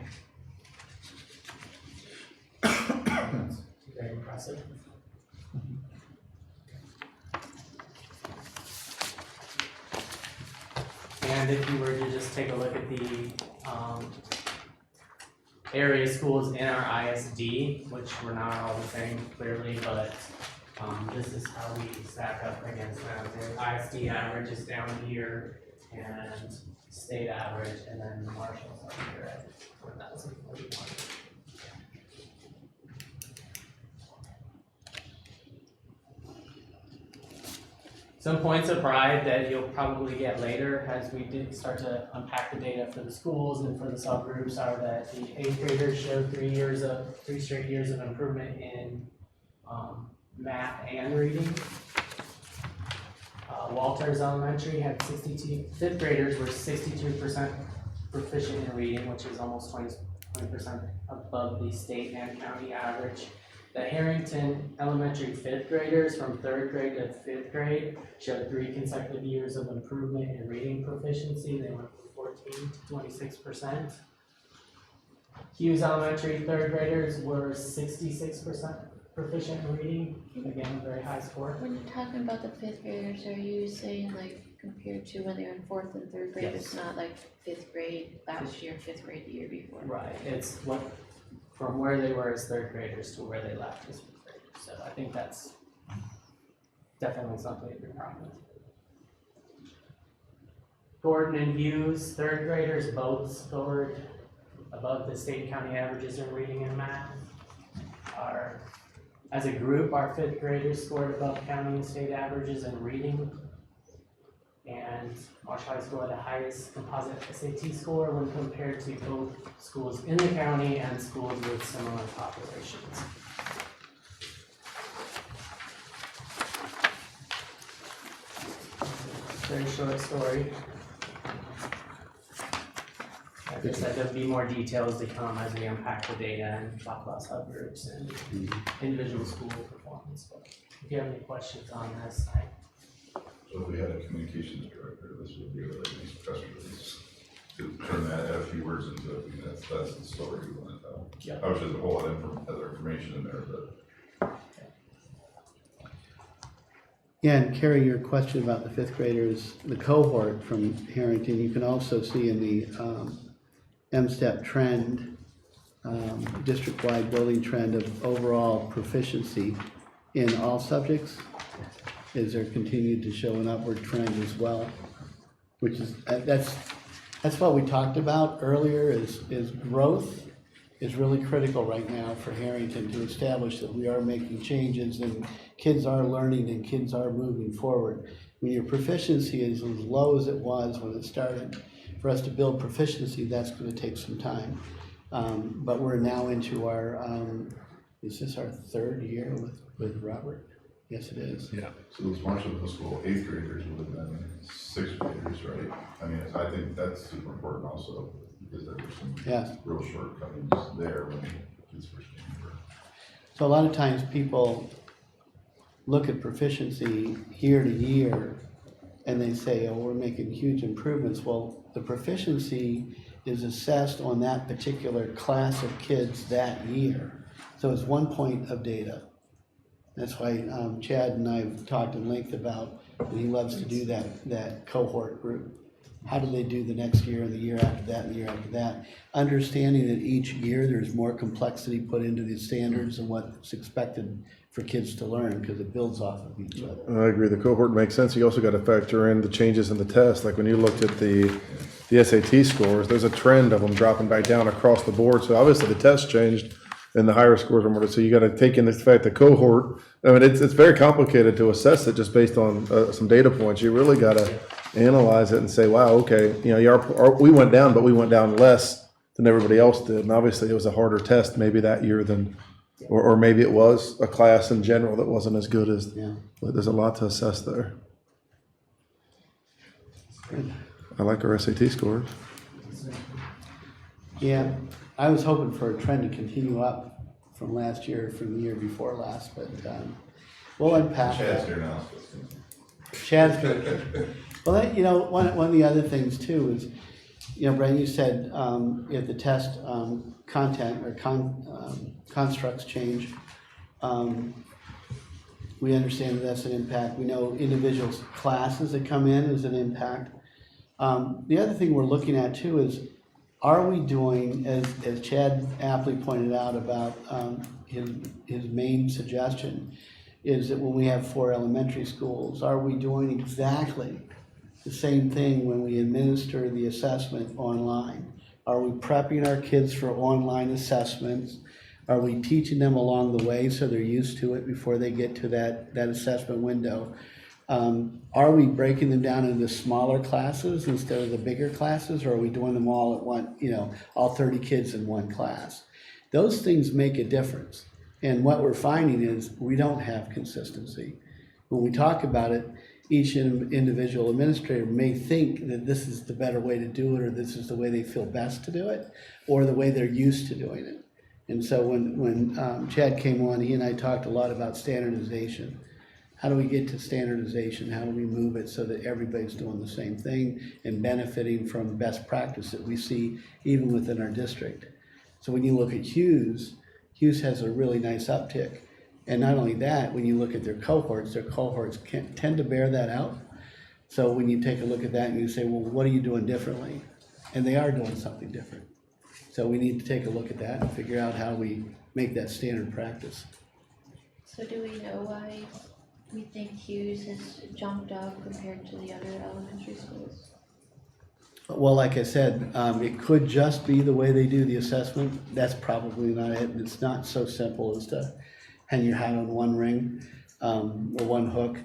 Very impressive. And if you were to just take a look at the area schools in our ISD, which we're not all the same clearly, but this is how we stack up against them. The ISD average is down here, and state average, and then Marshall's up here at 4,041. Some points of pride that you'll probably get later as we did start to unpack the data for the schools and for the subgroups are that the 8th graders showed 3 straight years of improvement in math and reading. Walters Elementary had 5th graders were 62% proficient in reading, which is almost 20% above the state and county average. The Harrington Elementary 5th graders from 3rd grade to 5th grade showed 3 consecutive years of improvement in reading proficiency. They went from 14 to 26%. Hughes Elementary 3rd graders were 66% proficient in reading, again, a very high score. When you're talking about the 5th graders, are you saying like compared to when they were in 4th and 3rd grade? Yes. It's not like 5th grade last year, 5th grade the year before? Right, it's what, from where they were as 3rd graders to where they left as 5th graders. So I think that's definitely something to be proud of. Gordon and Hughes, 3rd graders both scored above the state and county averages in reading and math. As a group, our 5th graders scored above county and state averages in reading. And Marshall High School had the highest composite SAT score when compared to both schools in the county and schools with similar populations. Very short story. Like I said, there'll be more details to come as we unpack the data and talk about subgroups and individual school performance. But if you have any questions on this, So if we had a communications director, this would be a really nice press release to turn that, add a few words into it, I mean, that's the story we want to tell. Yeah. Obviously, there's a whole lot of other information in there, but Yeah, and Carrie, your question about the 5th graders, the cohort from Harrington, you can also see in the M-STEP trend, district-wide building trend of overall proficiency in all subjects. Is there continued to show an upward trend as well, which is, that's what we talked about earlier, is growth is really critical right now for Harrington to establish that we are making changes and kids are learning and kids are moving forward. When your proficiency is as low as it was when it started, for us to build proficiency, that's going to take some time. But we're now into our, is this our 3rd year with Robert? Yes, it is. Yeah. so those Marshall Middle School 8th graders would have been 6th graders, right? I mean, I think that's super important also, because there were some Yes. real shortcomings there when kids first came over. So a lot of times people look at proficiency year to year and they say, oh, we're making huge improvements. Well, the proficiency is assessed on that particular class of kids that year. So it's 1 point of data. That's why Chad and I have talked at length about, and he loves to do that cohort group. How do they do the next year and the year after that and the year after that? Understanding that each year there's more complexity put into the standards and what's expected for kids to learn because it builds off of each other. I agree. The cohort makes sense. You also got to factor in the changes in the test. Like when you looked at the SAT scores, there's a trend of them dropping back down across the board. So obviously the test changed and the higher scores are more. So you got to take into effect the cohort. I mean, it's very complicated to assess it just based on some data points. You really got to analyze it and say, wow, okay, you know, we went down, but we went down less than everybody else did. And obviously it was a harder test maybe that year than, or maybe it was a class in general that wasn't as good as, but there's a lot to assess there. Good. I like our SAT scores. Yeah, I was hoping for a trend to continue up from last year, from the year before last, but we'll unpack Chad's that. here now. Chad's good. Well, that, you know, one of the other things too is, you know, Brent, you said if the test content or constructs change, we understand that that's an impact. We know individual classes that come in is an impact. The other thing we're looking at too is, are we doing, as Chad aptly pointed out about his main suggestion, is that when we have 4 elementary schools, are we doing exactly the same thing when we administer the assessment online? Are we prepping our kids for online assessments? Are we teaching them along the way so they're used to it before they get to that assessment window? Are we breaking them down into smaller classes instead of the bigger classes, or are we doing them all at one, all 30 kids in one class? Those things make a difference. And what we're finding is we don't have consistency. When we talk about it, each individual administrator may think that this is the better way to do it, or this is the way they feel best to do it, or the way they're used to doing it. And so when Chad came on, he and I talked a lot about standardization. How do we get to standardization? How do we move it so that everybody's doing the same thing and benefiting from best practice that we see even within our district? So when you look at Hughes has a really nice uptick. And not only that, when you look at their cohorts can tend to bear that out. So when you take a look at that and you say, well, what are you doing differently? And they are doing something different. So we need to take a look at that and figure out how we make that standard practice. So do we know why we think Hughes has jumped up compared to the other elementary schools? Well, like I said, it could just be the way they do the assessment. That's probably not it. It's not so simple as to hang your hat on one ring or one hook.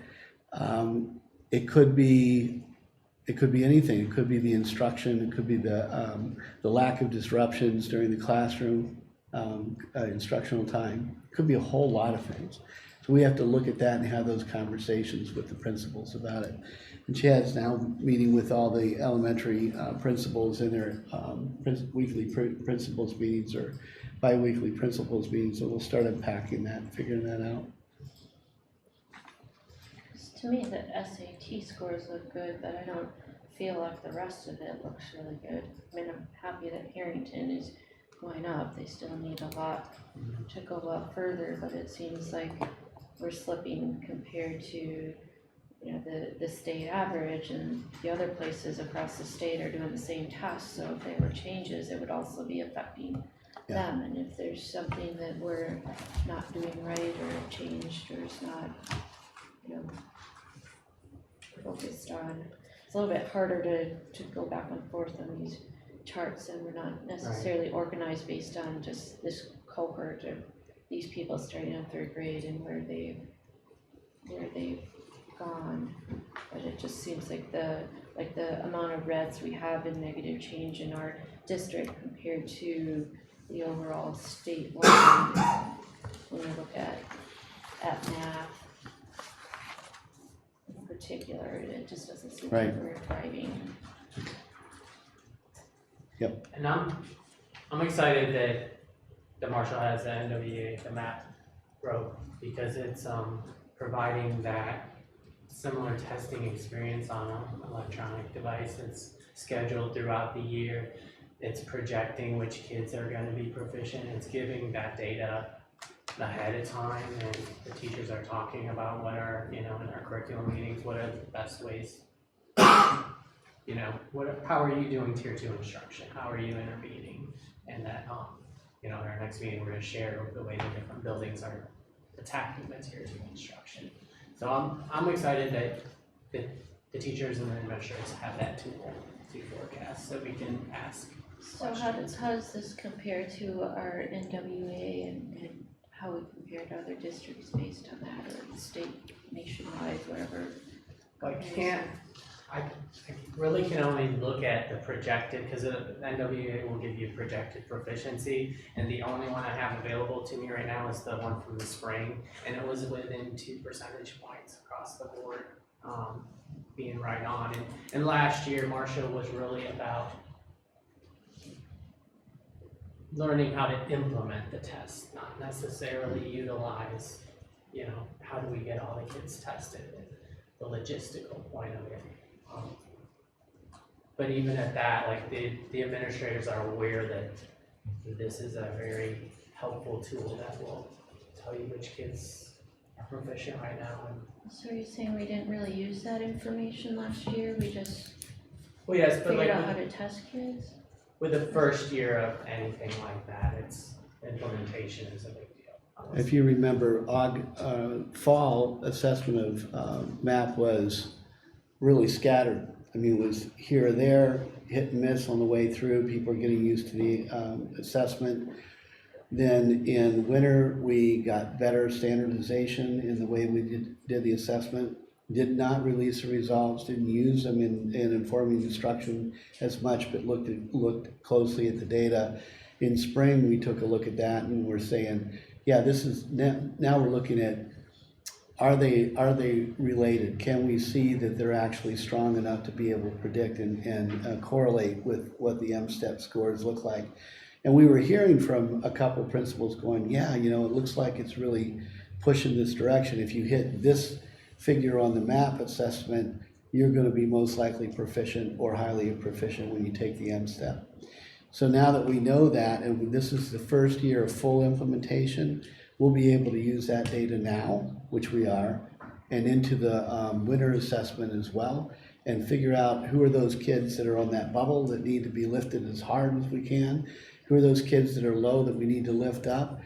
It could be anything. It could be the instruction. It could be the lack of disruptions during the classroom instructional time. It could be a whole lot of things. So we have to look at that and have those conversations with the principals about it. And Chad's now meeting with all the elementary principals in their weekly principals meetings or bi-weekly principals meetings. So we'll start unpacking that and figuring that out. To me, the SAT scores look good, but I don't feel like the rest of it looks really good. I mean, I'm happy that Harrington is going up. They still need a lot to go up further, but it seems like we're slipping compared to, the state average, and the other places across the state are doing the same tests. So if there were changes, it would also be affecting them. And if there's something that we're not doing right or changed or is not, focused on, it's a little bit harder to go back and forth on these charts, and we're not necessarily organized based on just this cohort of these people starting in third grade and where they've gone. But it just seems like the amount of reds we have in negative change in our district compared to the overall statewide, when we look at math in particular, it just doesn't seem like we're thriving. Yep. And I'm excited that Marshall has the NWA, the map rope, because it's providing that similar testing experience on an electronic device. It's scheduled throughout the year. It's projecting which kids are going to be proficient. It's giving that data ahead of time, and the teachers are talking about what are, in our curriculum meetings, what are the best ways, how are you doing tier 2 instruction? How are you intervening? And that, in our next meeting, we're going to share the way the different buildings are attacking the tier 2 instruction. So I'm excited that the teachers and the administrators have that tool to forecast, so we can ask. So how does this compare to our NWA and how we compare to other districts based on that, or the state, nationwide, whatever? I really can only look at the projected, because the NWA will give you projected proficiency, and the only one I have available to me right now is the one from the spring, and it was within 2 percentage points across the board, being right on. And last year, Marshall was really about learning how to implement the test, not necessarily utilize, how do we get all the kids tested, the logistical point of it. But even at that, like the administrators are aware that this is a very helpful tool that will tell you which kids are proficient right now. So are you saying we didn't really use that information last year? We just figured out how to test kids? With the first year of anything like that, it's implementation is a big deal. If you remember, fall assessment of MAP was really scattered. I mean, it was here or there, hit and miss on the way through. People are getting used to the assessment. Then in winter, we got better standardization in the way we did the assessment. did not release the results, didn't use them in informing instruction as much, but looked closely at the data. In spring, we took a look at that and we're saying, yeah, this is, now we're looking at, are they related? Can we see that they're actually strong enough to be able to predict and correlate with what the M-STEP scores look like? And we were hearing from a couple principals going, yeah, you know, it looks like it's really pushing this direction. If you hit this figure on the MAP assessment, you're going to be most likely proficient or highly proficient when you take the M-STEP. So now that we know that, and this is the first year of full implementation, we'll be able to use that data now, which we are, and into the winter assessment as well, and figure out who are those kids that are on that bubble that need to be lifted as hard as we can, who are those kids that are low that we need to lift up.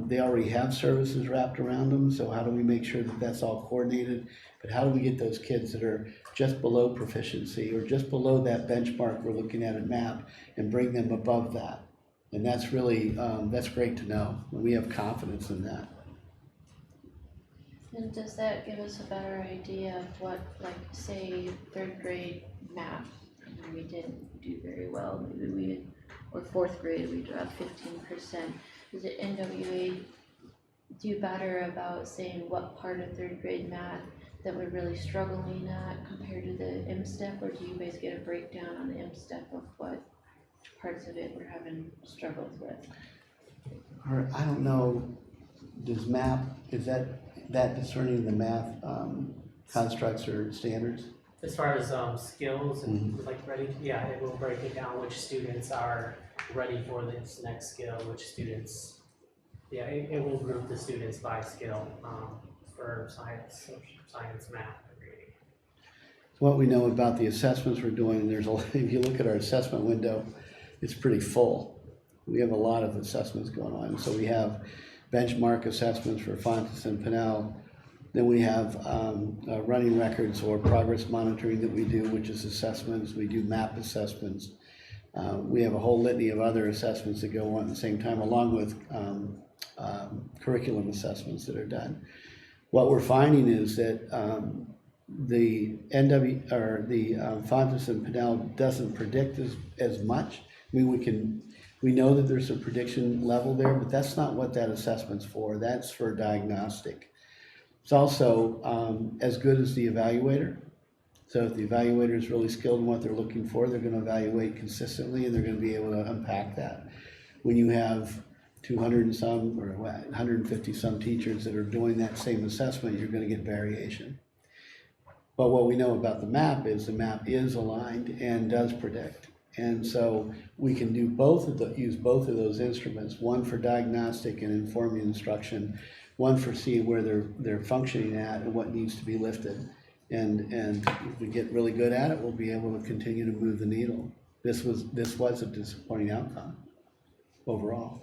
They already have services wrapped around them, so how do we make sure that that's all coordinated? But how do we get those kids that are just below proficiency or just below that benchmark we're looking at MAP and bring them above that? And that's really, that's great to know. We have confidence in that. And does that give us a better idea of what, like, say, third grade math, and we didn't do very well, maybe we, or fourth grade, we dropped 15%. Does it NWA do better about saying what part of third grade math that we're really struggling at compared to the M-STEP, or do you guys get a breakdown on the M-STEP of what parts of it we're having struggles with? Or I don't know, does MAP, is that discerning the math constructs or standards? As far as skills and like ready, yeah, it will break it down which students are ready for this next skill, which students, yeah, it will group the students by skill for science, math, and reading. What we know about the assessments we're doing, there's a lot, if you look at our assessment window, it's pretty full. We have a lot of assessments going on. So we have benchmark assessments for Fontes and Pinnell. Then we have running records or progress monitoring that we do, which is assessments. We do MAP assessments. We have a whole litany of other assessments that go on at the same time, along with curriculum assessments that are done. What we're finding is that the Fontes and Pinnell doesn't predict as much. I mean, we know that there's a prediction level there, but that's not what that assessment's for. That's for diagnostic. It's also as good as the evaluator. So if the evaluator is really skilled in what they're looking for, they're going to evaluate consistently and they're going to be able to unpack that. When you have 200 and some or 150 some teachers that are doing that same assessment, you're going to get variation. But what we know about the MAP is aligned and does predict. And so we can do use both of those instruments, one for diagnostic and informing instruction, one for seeing where they're functioning at and what needs to be lifted. And if we get really good at it, we'll be able to continue to move the needle. This was a disappointing outcome overall.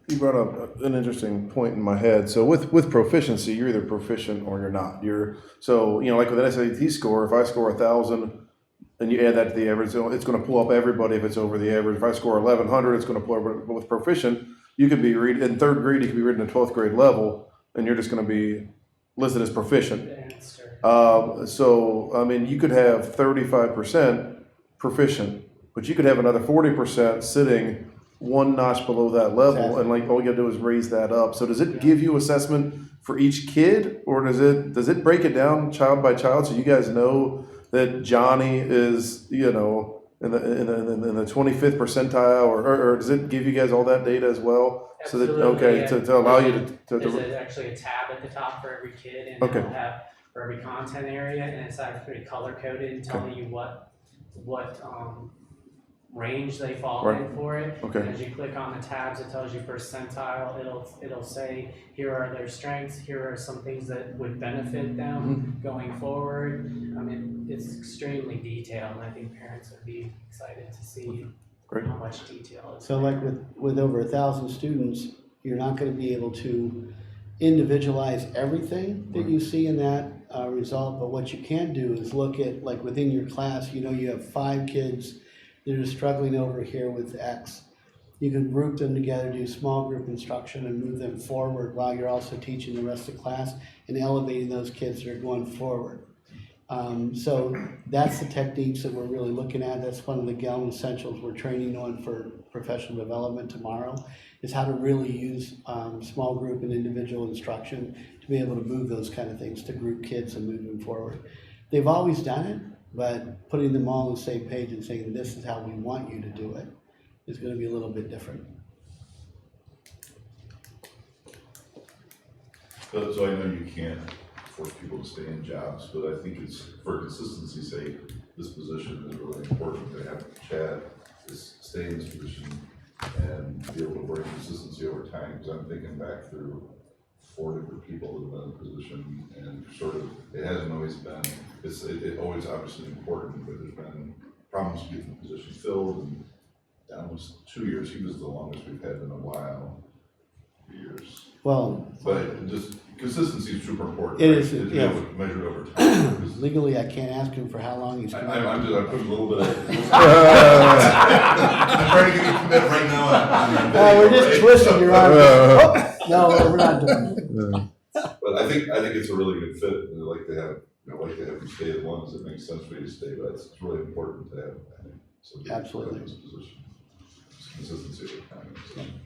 You brought up an interesting point in my head. So with proficiency, you're either proficient or you're not. So like with an SAT score, if I score 1,000 and you add that to the average, it's going to pull up everybody if it's over the average. If I score 1,100, it's going to pull up. But with proficient, you could be in third grade, you could be reading at 12th grade level, and you're just going to be listed as proficient. So I mean, you could have 35% proficient, but you could have another 40% sitting one notch below that level, exactly. And like all you gotta do is raise that up. So does it give you assessment for each kid, or does it break it down child by child so you guys know that Johnny is in the 25th percentile, or does it give you guys all that data as well? Absolutely, so that to allow you to there's actually a tab at the top for every kid, and it'll have for every content area, and it's actually color coded and telling you what range they fall in for it. Okay. And as you click on the tabs, it tells you percentile. It'll say here are their strengths. Here are some things that would benefit them going forward. I mean, it's extremely detailed, and I think parents would be excited to see how much detail. So, like with over 1,000 students, you're not going to be able to individualize everything that you see in that result. But what you can do is look at, like, within your class. You have 5 kids that are struggling over here with X. You can group them together, do small group instruction and move them forward while you're also teaching the rest of the class and elevating those kids that are going forward. So that's the techniques that we're really looking at. That's one of the Galvin essentials we're training on for professional development tomorrow, is how to really use small group and individual instruction to be able to move those kind of things, to group kids and move them forward. They've always done it, but putting them all on the same page and saying, this is how we want you to do it, is going to be a little bit different. So I know you can't force people to stay in jobs, but I think it's, for consistency's sake, this position is really important to have Chad stay in this position and be able to bring consistency over time, because I'm thinking back through 4 different people that have been in the position, and sort of, it hasn't always been, it always obviously important, but there's been problems getting the position filled, and almost 2 years, he was the longest we've had in a while, years. Well, But just consistency is super important. It right? is, To be yeah. able to measure it over time. because legally, I can't ask him for how long he's committed. I'm putting a little bit of. I'm trying to get you commit right now. on We're video, just right? twisting your arm. Oh, no, we're not doing it. But I think it's a really good fit, and I'd like to have, like to have you stay as long as it makes sense for you to stay, but it's really important to have, I think, somebody Absolutely. in this position. Just consistency over time,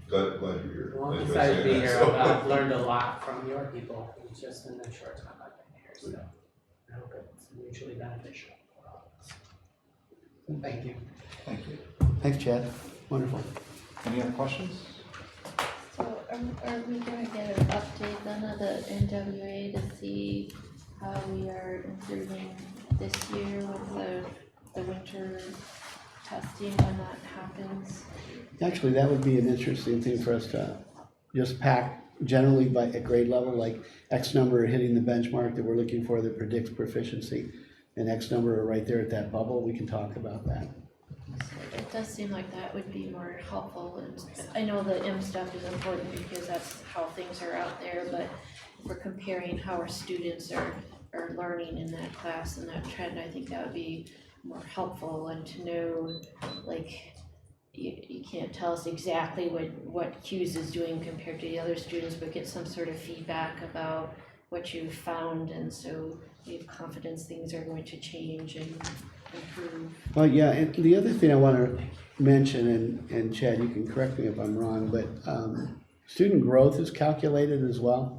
so glad you're here. Well, I'm Glad excited to be you're here. saying that, so. I've learned a lot from your people just in the short time I've been here, so I hope it's mutually beneficial for all of us. Thank you. Thank you. Thanks, Chad. Wonderful. Any other questions? So are we gonna get an update then of the NWA to see how we are improving this year with the winter testing when that happens? Actually, that would be an interesting thing for us to just pack generally by a grade level, like X number are hitting the benchmark that we're looking for that predicts proficiency, and X number are right there at that bubble. We can talk about that. So it does seem like that would be more helpful, and I know the M stuff is important because that's how things are out there, but if we're comparing how our students are learning in that class and that trend, I think that would be more helpful, and to know, like, you can't tell us exactly what Hughes is doing compared to the other students, but get some sort of feedback about what you found, and so we have confidence things are going to change and improve. Well, yeah, and the other thing I want to mention, and Chad, you can correct me if I'm wrong, but student growth is calculated as well.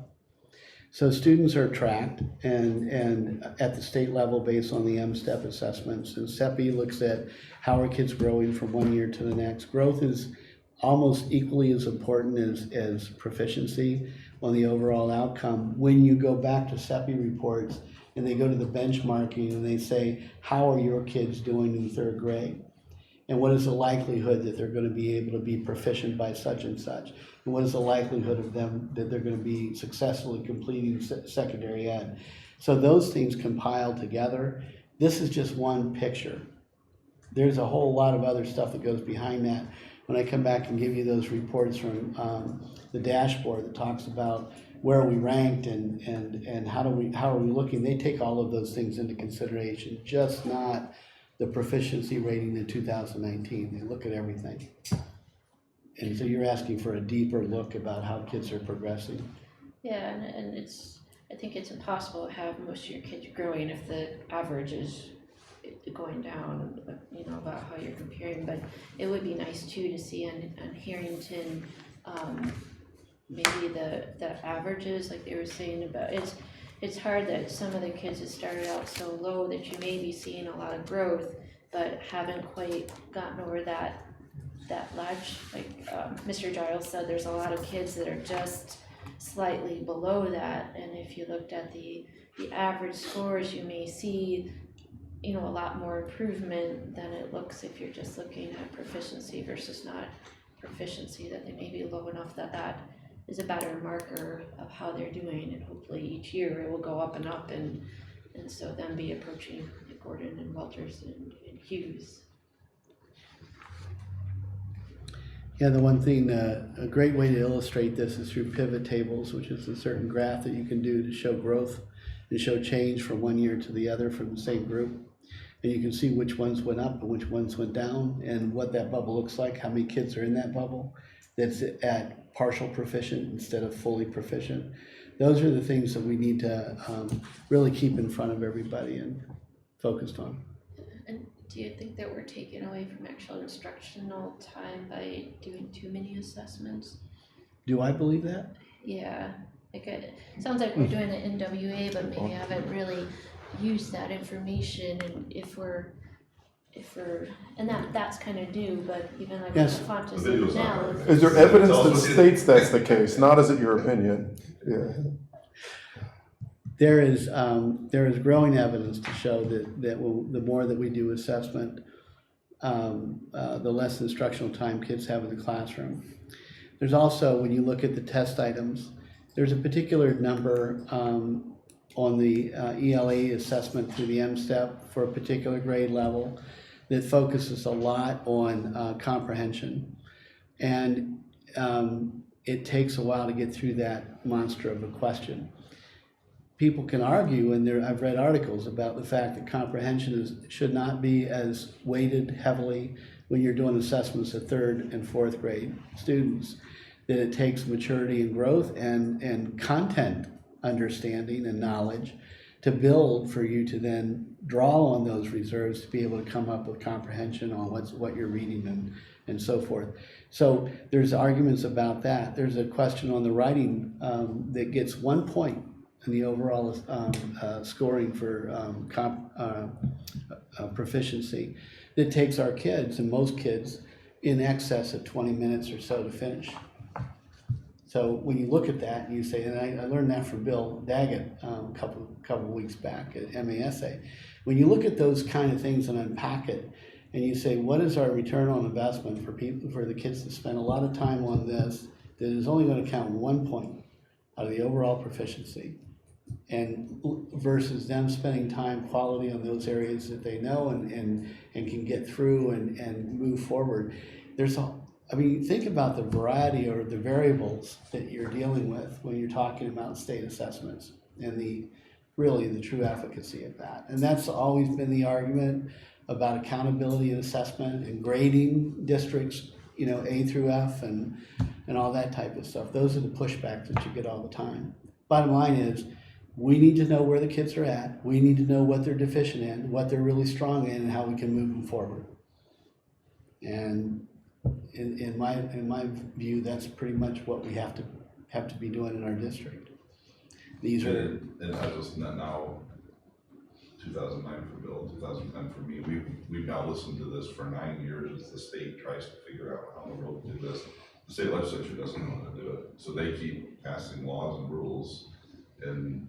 So students are tracked and at the state level based on the M-STEP assessments, and CEPI looks at how are kids growing from one year to the next. Growth is almost equally as important as proficiency on the overall outcome. When you go back to CEPI reports and they go to the benchmarking and they say, how are your kids doing in 3rd grade? And what is the likelihood that they're going to be able to be proficient by such and such? And what is the likelihood of them that they're going to be successfully completing secondary ed? So those things compiled together. This is just one picture. There's a whole lot of other stuff that goes behind that. When I come back and give you those reports from the dashboard that talks about where we ranked and how are we looking, they take all of those things into consideration, just not the proficiency rating in 2019. They look at everything. And so you're asking for a deeper look about how kids are progressing. Yeah, and I think it's impossible to have most of your kids growing if the average is going down, about how you're comparing, but it would be nice too to see on Harrington, maybe the averages, like they were saying about, it's hard that some of the kids that started out so low that you may be seeing a lot of growth, but haven't quite gotten over that ledge. Like Mr. Giles said, there's a lot of kids that are just slightly below that, and if you looked at the average scores, you may see a lot more improvement than it looks if you're just looking at proficiency versus not proficiency, that they may be low enough that is a better marker of how they're doing, and hopefully each year it will go up, and so then be approaching Gordon and Walters and Hughes. Yeah, the one thing, a great way to illustrate this is through pivot tables, which is a certain graph that you can do to show growth and show change from one year to the other from the same group. And you can see which ones went up and which ones went down, and what that bubble looks like, how many kids are in that bubble that's at partial proficient instead of fully proficient. Those are the things that we need to really keep in front of everybody and focused on. And do you think that we're taking away from actual instructional time by doing too many assessments? Do I believe that? Yeah, like it sounds like we're doing the NWA, but maybe haven't really used that information, and if we're, and that's kind of new, but even like Yes. what Font is The video's now. not right. Is there evidence Tell us that what you- states that's the case, not is it your opinion? Yeah. There is growing evidence to show that the more that we do assessment, the less instructional time kids have in the classroom. There's also, when you look at the test items, there's a particular number on the ELA assessment through the M-STEP for a particular grade level that focuses a lot on comprehension. And it takes a while to get through that monster of a question. People can argue, and I've read articles about the fact that comprehension should not be as weighted heavily when you're doing assessments of 3rd and 4th grade students, that it takes maturity and growth and content understanding and knowledge to build for you to then draw on those reserves to be able to come up with comprehension on what you're reading and so forth. So there's arguments about that. There's a question on the writing that gets 1 point in the overall scoring for proficiency that takes our kids, and most kids, in excess of 20 minutes or so to finish. So when you look at that and you say, and I learned that from Bill Daggett a couple weeks back at MASA, when you look at those kind of things and unpack it, and you say, what is our return on investment for the kids to spend a lot of time on this that is only going to count 1 point out of the overall proficiency, and versus them spending time quality on those areas that they know and can get through and move forward. Think about the variety or the variables that you're dealing with when you're talking about state assessments and the true efficacy of that. And that's always been the argument about accountability and assessment and grading districts, A through F and all that type of stuff. Those are the pushbacks that you get all the time. Bottom line is, we need to know where the kids are at. We need to know what they're deficient in, what they're really strong in, and how we can move them forward. And in my view, that's pretty much what we have to be doing in our district. These are, and I was now 2009 for Bill, 2010 for me. We've now listened to this for 9 years as the state tries to figure out how in the world to do this. The state legislature doesn't know how to do it, so they keep passing laws and rules, and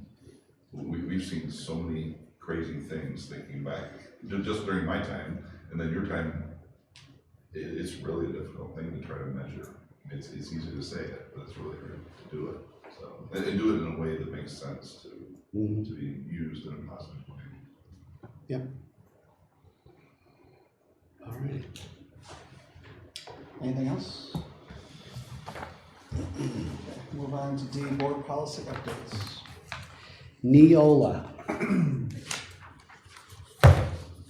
we've seen so many crazy things thinking back just during my time, and then your time. It's really a difficult thing to try to measure. It's easy to say it, but it's really hard to do it. So, and do it in a way that makes sense to be used in a positive way. Yep. All right. Anything else? Okay, move on to D, board policy updates. Neola.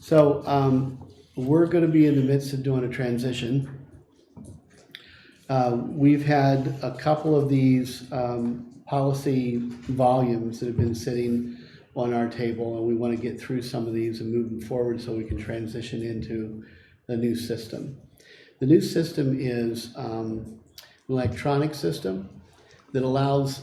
So we're going to be in the midst of doing a transition. We've had a couple of these policy volumes that have been sitting on our table, and we want to get through some of these and move them forward so we can transition into the new system. The new system is an electronic system that allows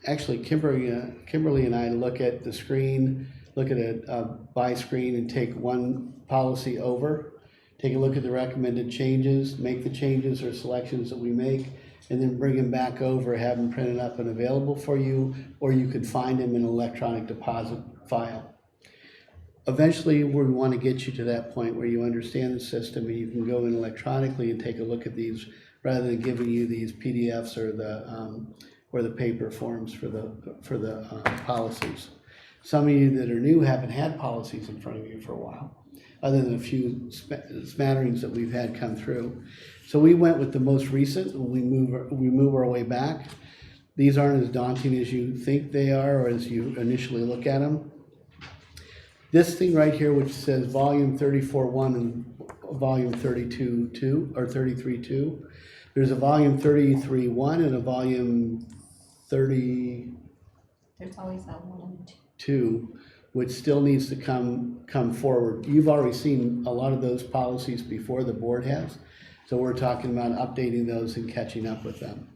actually Kimberly and I to look at the screen, look at it by screen, and take one policy over, take a look at the recommended changes, make the changes or selections that we make, and then bring them back over, have them printed up and available for you, or you could find them in an electronic deposit file. Eventually, we want to get you to that point where you understand the system and you can go in electronically and take a look at these rather than giving you these PDFs or the paper forms for the policies. Some of you that are new haven't had policies in front of you for a while, other than a few smatterings that we've had come through. So we went with the most recent, and we move our way back. These aren't as daunting as you think they are or as you initially look at them. This thing right here, which says volume 34.1 and volume 32.2 or 33.2, there's a volume 33.1 and a volume 32, There's always that one and two. which still needs to come forward. You've already seen a lot of those policies before, the board has. So we're talking about updating those and catching up with them.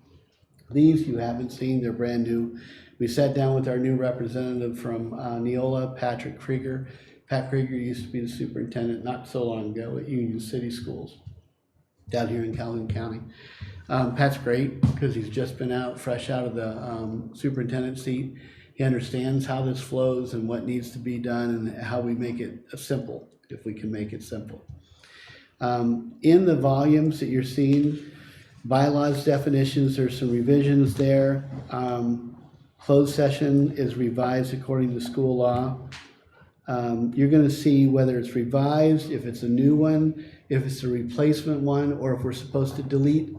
These you haven't seen, they're brand new. We sat down with our new representative from Neola, Patrick Krieger. Pat Krieger used to be the superintendent not so long ago at Union City Schools down here in Calhoun County. Pat's great because he's just been out, fresh out of the superintendent seat. He understands how this flows and what needs to be done and how we make it simple, if we can make it simple. In the volumes that you're seeing, bylaws definitions, there's some revisions there. Closed session is revised according to school law. You're going to see whether it's revised, if it's a new one, if it's a replacement one, or if we're supposed to delete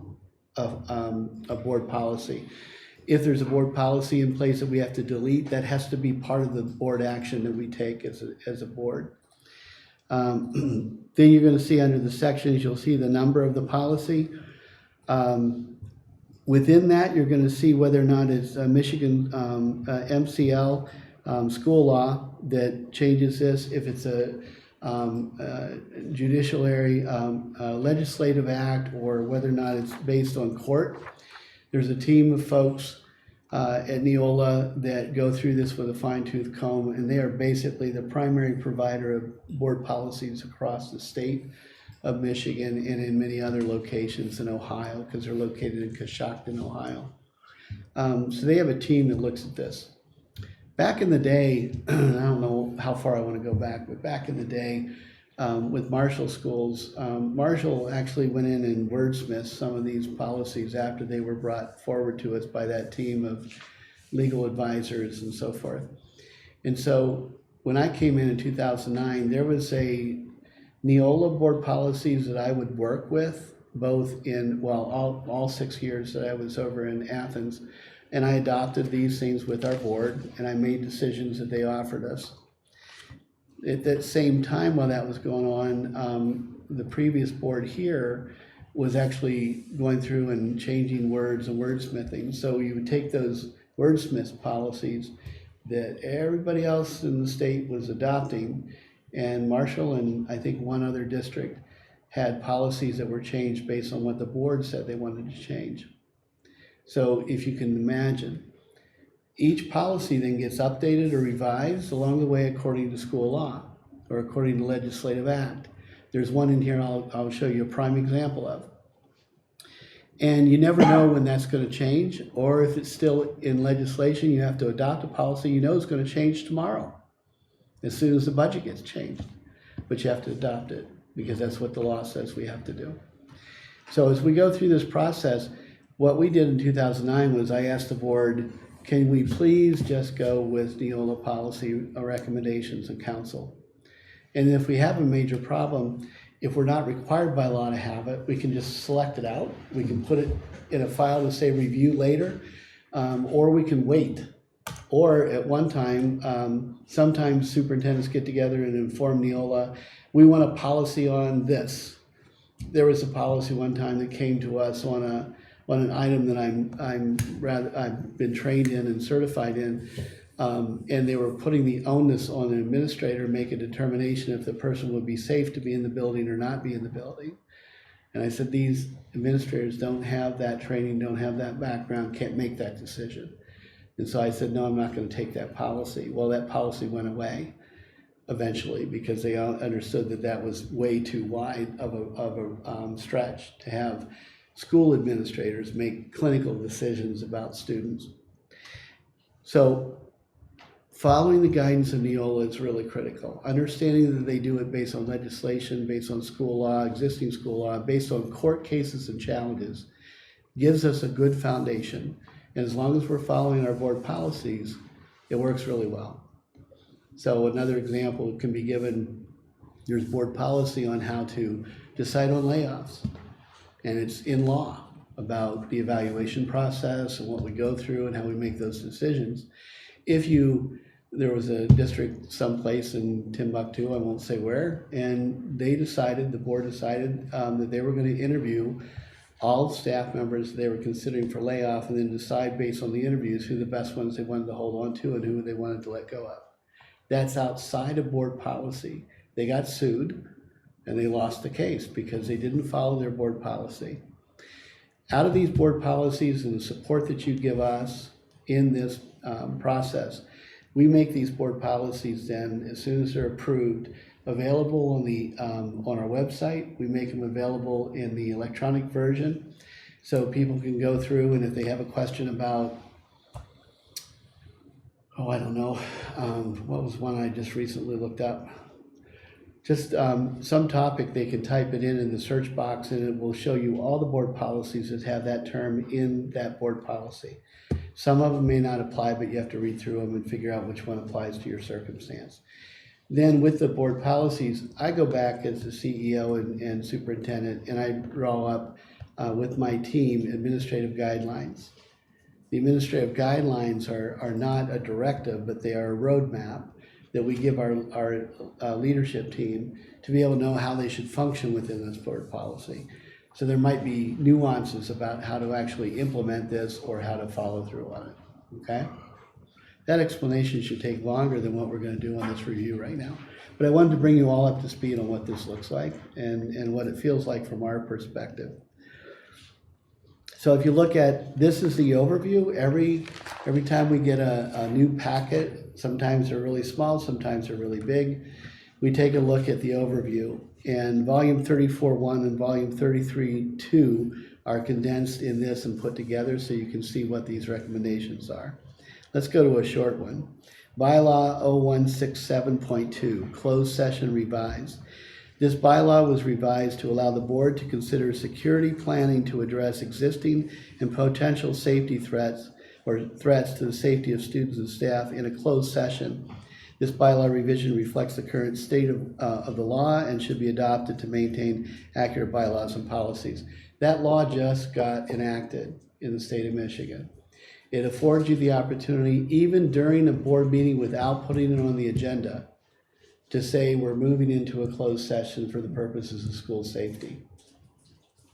a board policy. If there's a board policy in place that we have to delete, that has to be part of the board action that we take as a board. Then you're going to see under the sections, you'll see the number of the policy. Within that, you're going to see whether or not it's Michigan MCL school law that changes this, if it's a judiciary legislative act, or whether or not it's based on court. There's a team of folks at Neola that go through this with a fine-tooth comb, and they are basically the primary provider of board policies across the state of Michigan and in many other locations in Ohio, because they're located in Coshocton, Ohio. So they have a team that looks at this. Back in the day, I don't know how far I want to go back, but back in the day with Marshall schools, Marshall actually went in and wordsmithed some of these policies after they were brought forward to us by that team of legal advisors and so forth. And so when I came in 2009, there was a Neola board policies that I would work with, both in, well, all 6 years that I was over in Athens. And I adopted these things with our board, and I made decisions that they offered us. At that same time, while that was going on, the previous board here was actually going through and changing words and wordsmithing. So you would take those wordsmith policies that everybody else in the state was adopting, and Marshall and I think one other district had policies that were changed based on what the board said they wanted to change. So if you can imagine, each policy then gets updated or revised along the way according to school law or according to legislative act. There's one in here I'll show you a prime example of. And you never know when that's going to change, or if it's still in legislation, you have to adopt a policy you know is going to change tomorrow as soon as the budget gets changed. But you have to adopt it because that's what the law says we have to do. So as we go through this process, what we did in 2009 was I asked the board, can we please just go with Neola policy recommendations of council? And if we have a major problem, if we're not required by law to have it, we can just select it out. We can put it in a file to say review later, or we can wait. Or at one time, sometimes superintendents get together and inform Neola, we want a policy on this. There was a policy one time that came to us on an item that I've been trained in and certified in, and they were putting the onus on an administrator to make a determination if the person would be safe to be in the building or not be in the building. And I said, these administrators don't have that training, don't have that background, can't make that decision. And so I said, no, I'm not going to take that policy. Well, that policy went away eventually because they understood that that was way too wide of a stretch to have school administrators make clinical decisions about students. So following the guidance of Neola is really critical. Understanding that they do it based on legislation, based on school law, existing school law, based on court cases and challenges, gives us a good foundation. And as long as we're following our board policies, it works really well. So another example can be given, there's board policy on how to decide on layoffs. And it's in law about the evaluation process and what we go through and how we make those decisions. If you there was a district someplace in Timbuktu, I won't say where, and they decided, the board decided, that they were gonna interview all staff members they were considering for layoff, and then decide based on the interviews who the best ones they wanted to hold on to and who they wanted to let go of. That's outside of board policy. They got sued and they lost the case because they didn't follow their board policy. Out of these board policies and the support that you give us in this process, we make these board policies then, as soon as they're approved, available on the on our website. We make them available in the electronic version, so people can go through, and if they have a question about, oh, I don't know, what was one I just recently looked up? Just some topic, they can type it in the search box, and it will show you all the board policies that have that term in that board policy. Some of them may not apply, but you have to read through them and figure out which one applies to your circumstance. Then with the board policies, I go back as the CEO and superintendent, and I draw up with my team administrative guidelines. The administrative guidelines are not a directive, but they are a roadmap that we give our leadership team to be able to know how they should function within this board policy. So there might be nuances about how to actually implement this or how to follow through on it, okay? That explanation should take longer than what we're going to do on this review right now. But I wanted to bring you all up to speed on what this looks like and what it feels like from our perspective. So if you look at, this is the overview. Every time we get a new packet, sometimes they're really small, sometimes they're really big, we take a look at the overview. And volume 34.1 and volume 33.2 are condensed in this and put together so you can see what these recommendations are. Let's go to a short one. Bylaw 0167.2, closed session revised. This bylaw was revised to allow the board to consider security planning to address existing and potential safety threats or threats to the safety of students and staff in a closed session. This bylaw revision reflects the current state of the law and should be adopted to maintain accurate bylaws and policies. That law just got enacted in the state of Michigan. It affords you the opportunity, even during a board meeting without putting it on the agenda, to say we're moving into a closed session for the purposes of school safety.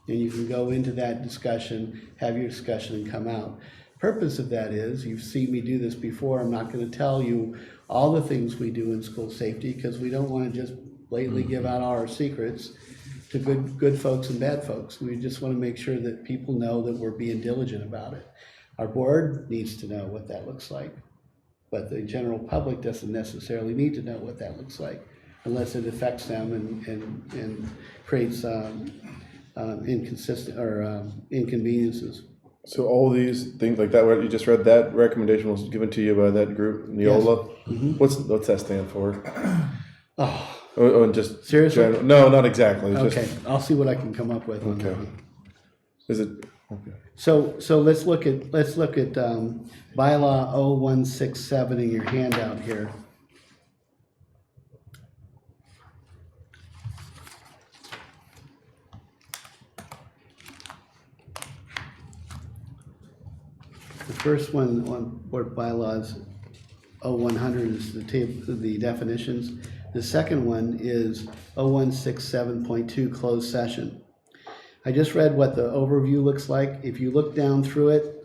And you can go into that discussion, have your discussion, and come out. Purpose of that is, you've seen me do this before, I'm not going to tell you all the things we do in school safety because we don't want to just blatantly give out all our secrets to good folks and bad folks. We just want to make sure that people know that we're being diligent about it. Our board needs to know what that looks like, but the general public doesn't necessarily need to know what that looks like unless it affects them and creates inconsistent or inconveniences. So all these things like that, what you just read, that recommendation was given to you by that group, Neola? Yes. Mm-hmm. What's that stand for? Oh, And just seriously? no, not exactly. okay. Just, I'll see what I can come up with. On okay. that one. Is it okay? So let's look at bylaw 0167 in your handout here. The first one on board bylaws 0100 is the definitions. The second one is 0167.2 closed session. I just read what the overview looks like. If you look down through it,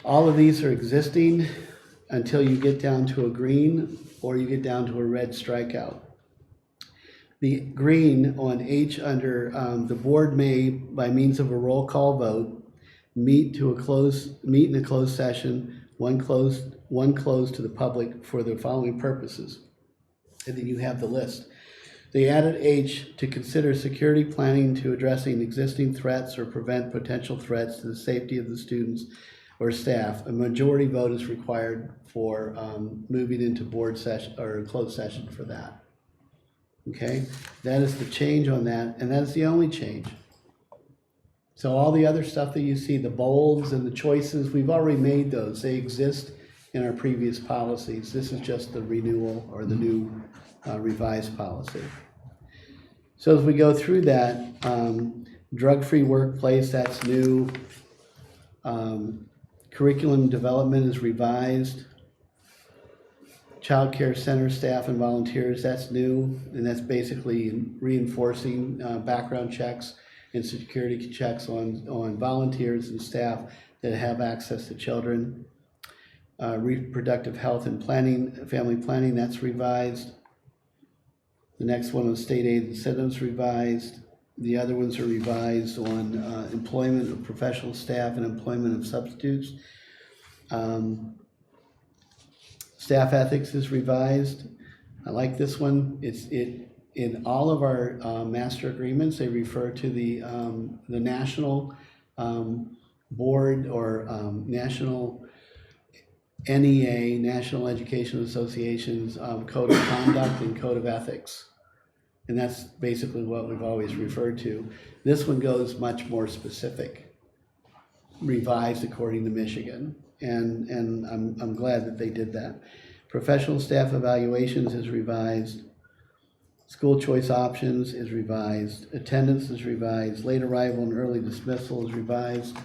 all of these are existing until you get down to a green or you get down to a red strikeout. The green on H under the board may, by means of a roll call vote, meet in a closed session, one closed to the public for the following purposes. And then you have the list. They added H to consider security planning to addressing existing threats or prevent potential threats to the safety of the students or staff. A majority vote is required for moving into board session or closed session for that. Okay, that is the change on that, and that is the only change. So all the other stuff that you see, the bolds and the choices, we've already made those. They exist in our previous policies. This is just the renewal or the new revised policy. So as we go through that, drug-free workplace, that's new. Curriculum development is revised. Child Care Center staff and volunteers, that's new, and that's basically reinforcing background checks and security checks on volunteers and staff that have access to children. Reproductive health and planning, family planning, that's revised. The next one was state aid incentives revised. The other ones are revised on employment of professional staff and employment of substitutes. Staff ethics is revised. I like this one. In all of our master agreements, they refer to the national board or national NEA, National Education Association's code of conduct and code of ethics. And that's basically what we've always referred to. This one goes much more specific, revised according to Michigan. And I'm glad that they did that. Professional staff evaluations is revised. School choice options is revised. Attendance is revised. Late arrival and early dismissal is revised.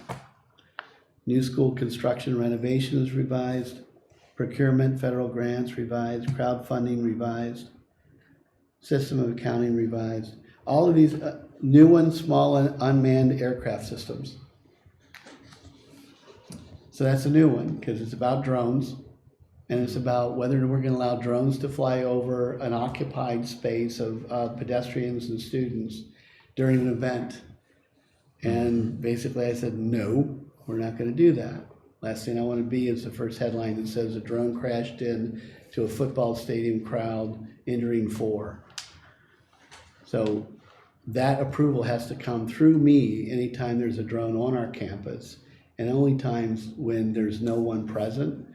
New school construction renovation is revised. Procurement, federal grants revised. Crowdfunding revised. System of accounting revised. All of these new ones, small and unmanned aircraft systems. So that's a new one because it's about drones, and it's about whether we're going to allow drones to fly over an occupied space of pedestrians and students during an event. And basically I said, no, we're not going to do that. Last thing I want to be is the first headline that says a drone crashed in to a football stadium crowd, injuring 4. So that approval has to come through me anytime there's a drone on our campus, and only times when there's no one present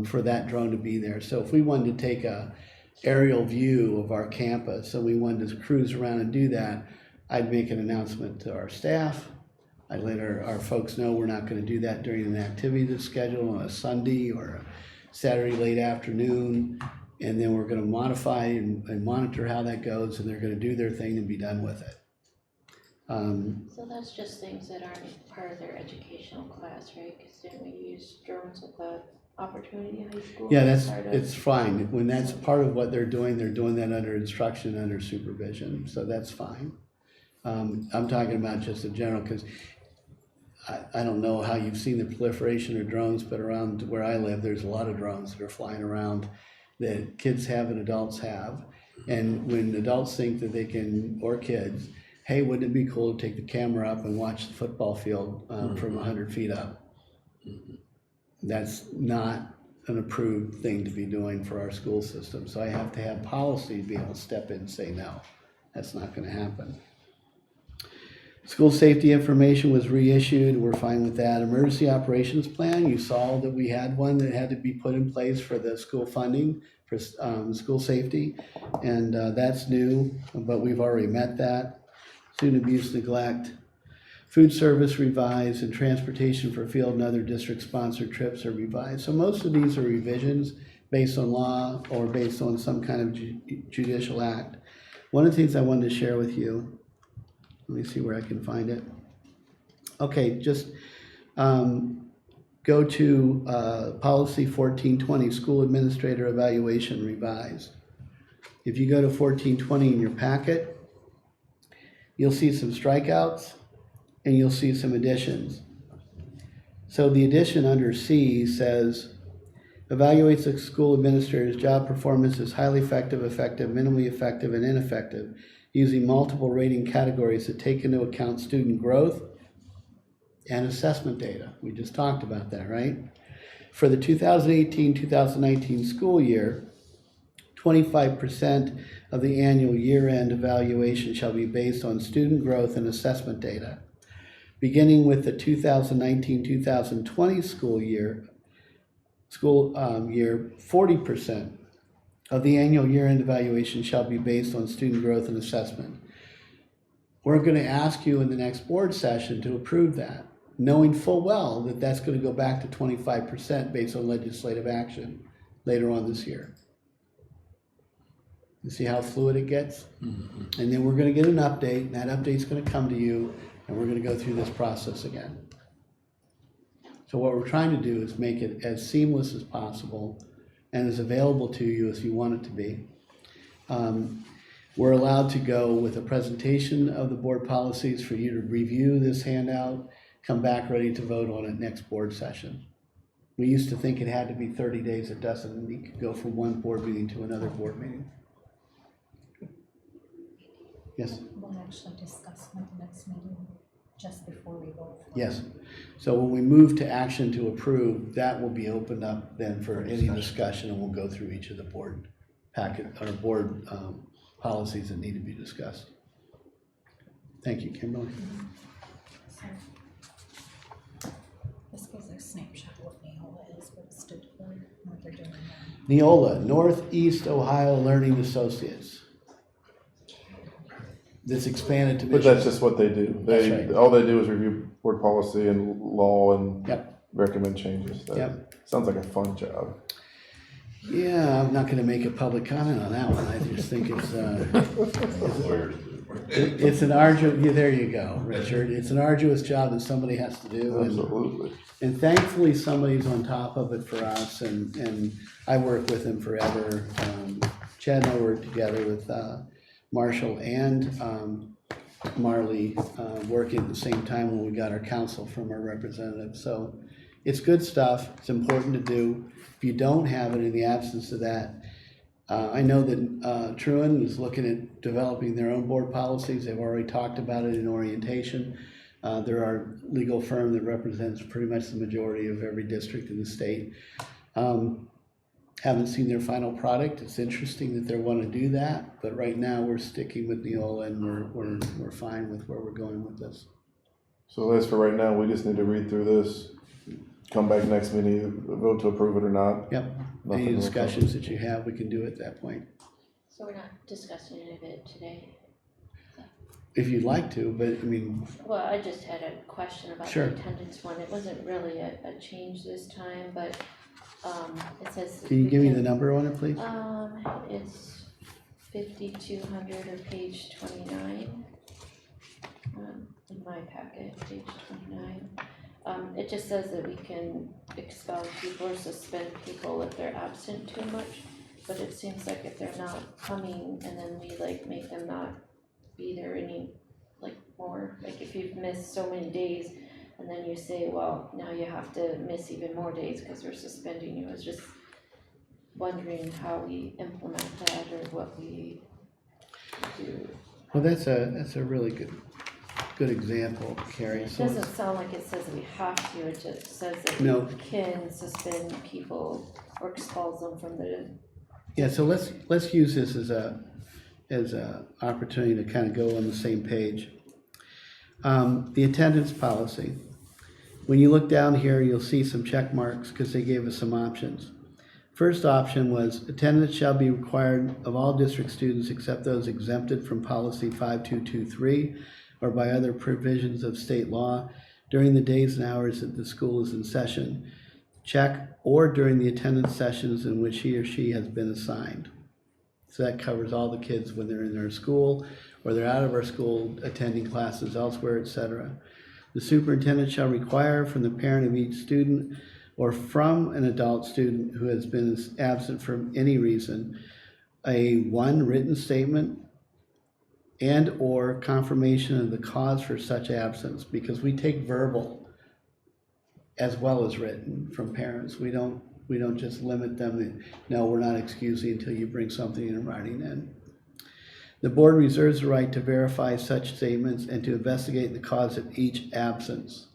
for that drone to be there. So if we wanted to take a aerial view of our campus and we wanted to cruise around and do that, I'd make an announcement to our staff. I'd let our folks know we're not going to do that during an activity that's scheduled on a Sunday or a Saturday late afternoon, and then we're going to modify and monitor how that goes, and they're going to do their thing and be done with it. So that's just things that aren't part of their educational class, right? Because didn't we use drones at the Opportunity High School? Yeah, as part of- it's fine. When that's part of what they're doing that under instruction, under supervision, so that's fine. I'm talking about just in general, because I don't know how you've seen the proliferation of drones, but around where I live, there's a lot of drones that are flying around that kids have and adults have. And when adults think that they can, or kids, hey, wouldn't it be cool to take the camera up and watch the football field from 100 feet up? That's not an approved thing to be doing for our school system. So I have to have policy to be able to step in and say, no, that's not going to happen. School safety information was reissued. We're fine with that. Emergency operations plan, you saw that we had one that had to be put in place for the school funding for school safety. And that's new, but we've already met that. Student abuse, neglect, food service revised, and transportation for field and other district-sponsored trips are revised. So most of these are revisions based on law or based on some kind of judicial act. One of the things I wanted to share with you, let me see where I can find it. Okay, just go to policy 1420, school administrator evaluation revised. If you go to 1420 in your packet, you'll see some strikeouts and you'll see some additions. So the addition under C says, evaluates the school administrator's job performance as highly effective, minimally effective, and ineffective, using multiple rating categories that take into account student growth and assessment data. We just talked about that, right? For the 2018-2019 school year, 25% of the annual year-end evaluation shall be based on student growth and assessment data. Beginning with the 2019-2020 school year, 40% of the annual year-end evaluation shall be based on student growth and assessment. We're going to ask you in the next board session to approve that, knowing full well that that's going to go back to 25% based on legislative action later on this year. You see how fluid it gets? Mm-hmm. And then we're going to get an update, and that update's going to come to you, and we're going to go through this process again. So what we're trying to do is make it as seamless as possible and is available to you if you want it to be. We're allowed to go with a presentation of the board policies for you to review this handout, come back ready to vote on it next board session. We used to think it had to be 30 days. It doesn't, and you could go from one board meeting to another board meeting. Yes? We'll actually discuss at the next meeting, just before we vote. Yes. So when we move to action to approve, that will be opened up then for any discussion, and we'll go through each of the board packet, or board policies that need to be discussed. Thank you, Kimberly. So, this gives a snapshot of what Neola is, what it stood for, what they're doing now. Neola, Northeast Ohio Learning Associates. This expanded to But Michigan. that's just what they do. That's right. All they do is review board policy and law and Yep. recommend changes. That Yep. Sounds like a fun job. Yeah, I'm not gonna make a public comment on that one. I just think it's, Lawyers do. it's an arduous, yeah, there you go, Richard. It's an arduous job that somebody has to do. Absolutely. And thankfully, somebody's on top of it for us, and I work with him forever. Chad and I worked together with Marshall and Marley, working at the same time when we got our counsel from our representative. So it's good stuff. It's important to do. If you don't have it, in the absence of that, I know that Truan is looking at developing their own board policies. They've already talked about it in orientation. They're our legal firm that represents pretty much the majority of every district in the state. Haven't seen their final product. It's interesting that they want to do that, but right now we're sticking with Neola, and we're fine with where we're going with this. So as for right now, we just need to read through this, come back next meeting, vote to approve it or not. Yep. Nothing Any will discussions that you have, we can do at that point, So we're not discussing any of it today? if you'd like to. But I mean, Well, I just had a question about Sure. the attendance one. It wasn't really a change this time, but, it says. can you we give me can- the number on it, please? It's 5,200 or page 29. In my packet, page 29. It just says that we can expel people or suspend people if they're absent too much. But it seems like if they're not coming and then we like make them not be there any like more, like if you've missed so many days and then you say, well, now you have to miss even more days because we're suspending you. I was just wondering how we implement that or what we do. Well, that's a really good example, Carrie. It So doesn't sound like it says that we have to, it just says that No. we can suspend people or expel them from the. yeah, so let's use this as a opportunity to kind of go on the same page. The attendance policy. When you look down here, you'll see some check marks because they gave us some options. First option was attendance shall be required of all district students except those exempted from policy 5223 or by other provisions of state law during the days and hours that the school is in session. Check, or during the attendance sessions in which he or she has been assigned. So that covers all the kids when they're in their school or they're out of our school attending classes elsewhere, etc. The superintendent shall require from the parent of each student or from an adult student who has been absent for any reason, one written statement and or confirmation of the cause for such absence, because we take verbal as well as written from parents. We don't just limit them, no, we're not excusing until you bring something in writing in. The board reserves the right to verify such statements and to investigate the cause of each absence.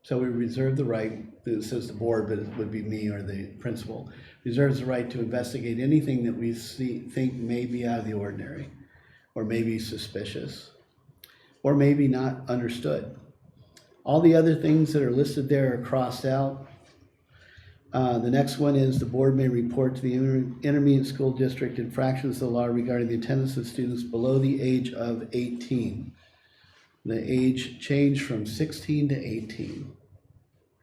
So we reserve the right, it says the board, but it would be me or the principal, reserves the right to investigate anything that we think may be out of the ordinary, or may be suspicious, or maybe not understood. All the other things that are listed there are crossed out. The next one is the board may report to the intermediate school district infractions of the law regarding the attendance of students below the age of 18. The age changed from 16 to 18.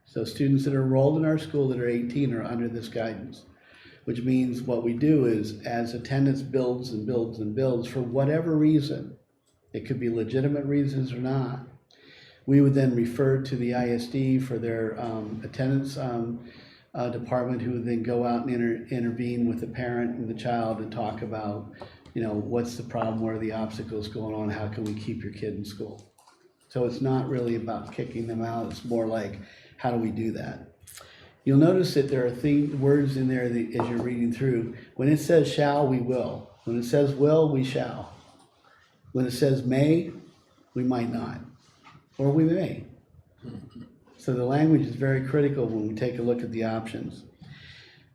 So students that are enrolled in our school that are 18 are under this guidance, which means what we do is as attendance builds and builds and builds for whatever reason, it could be legitimate reasons or not, we would then refer to the ISD for their attendance department who would then go out and intervene with the parent and the child and talk about, you know, what's the problem, what are the obstacles going on, how can we keep your kid in school? So it's not really about kicking them out, it's more like, how do we do that? You'll notice that there are words in there that, as you're reading through, when it says shall, we will. When it says will, we shall. When it says may, we might not, or we may. So the language is very critical when we take a look at the options.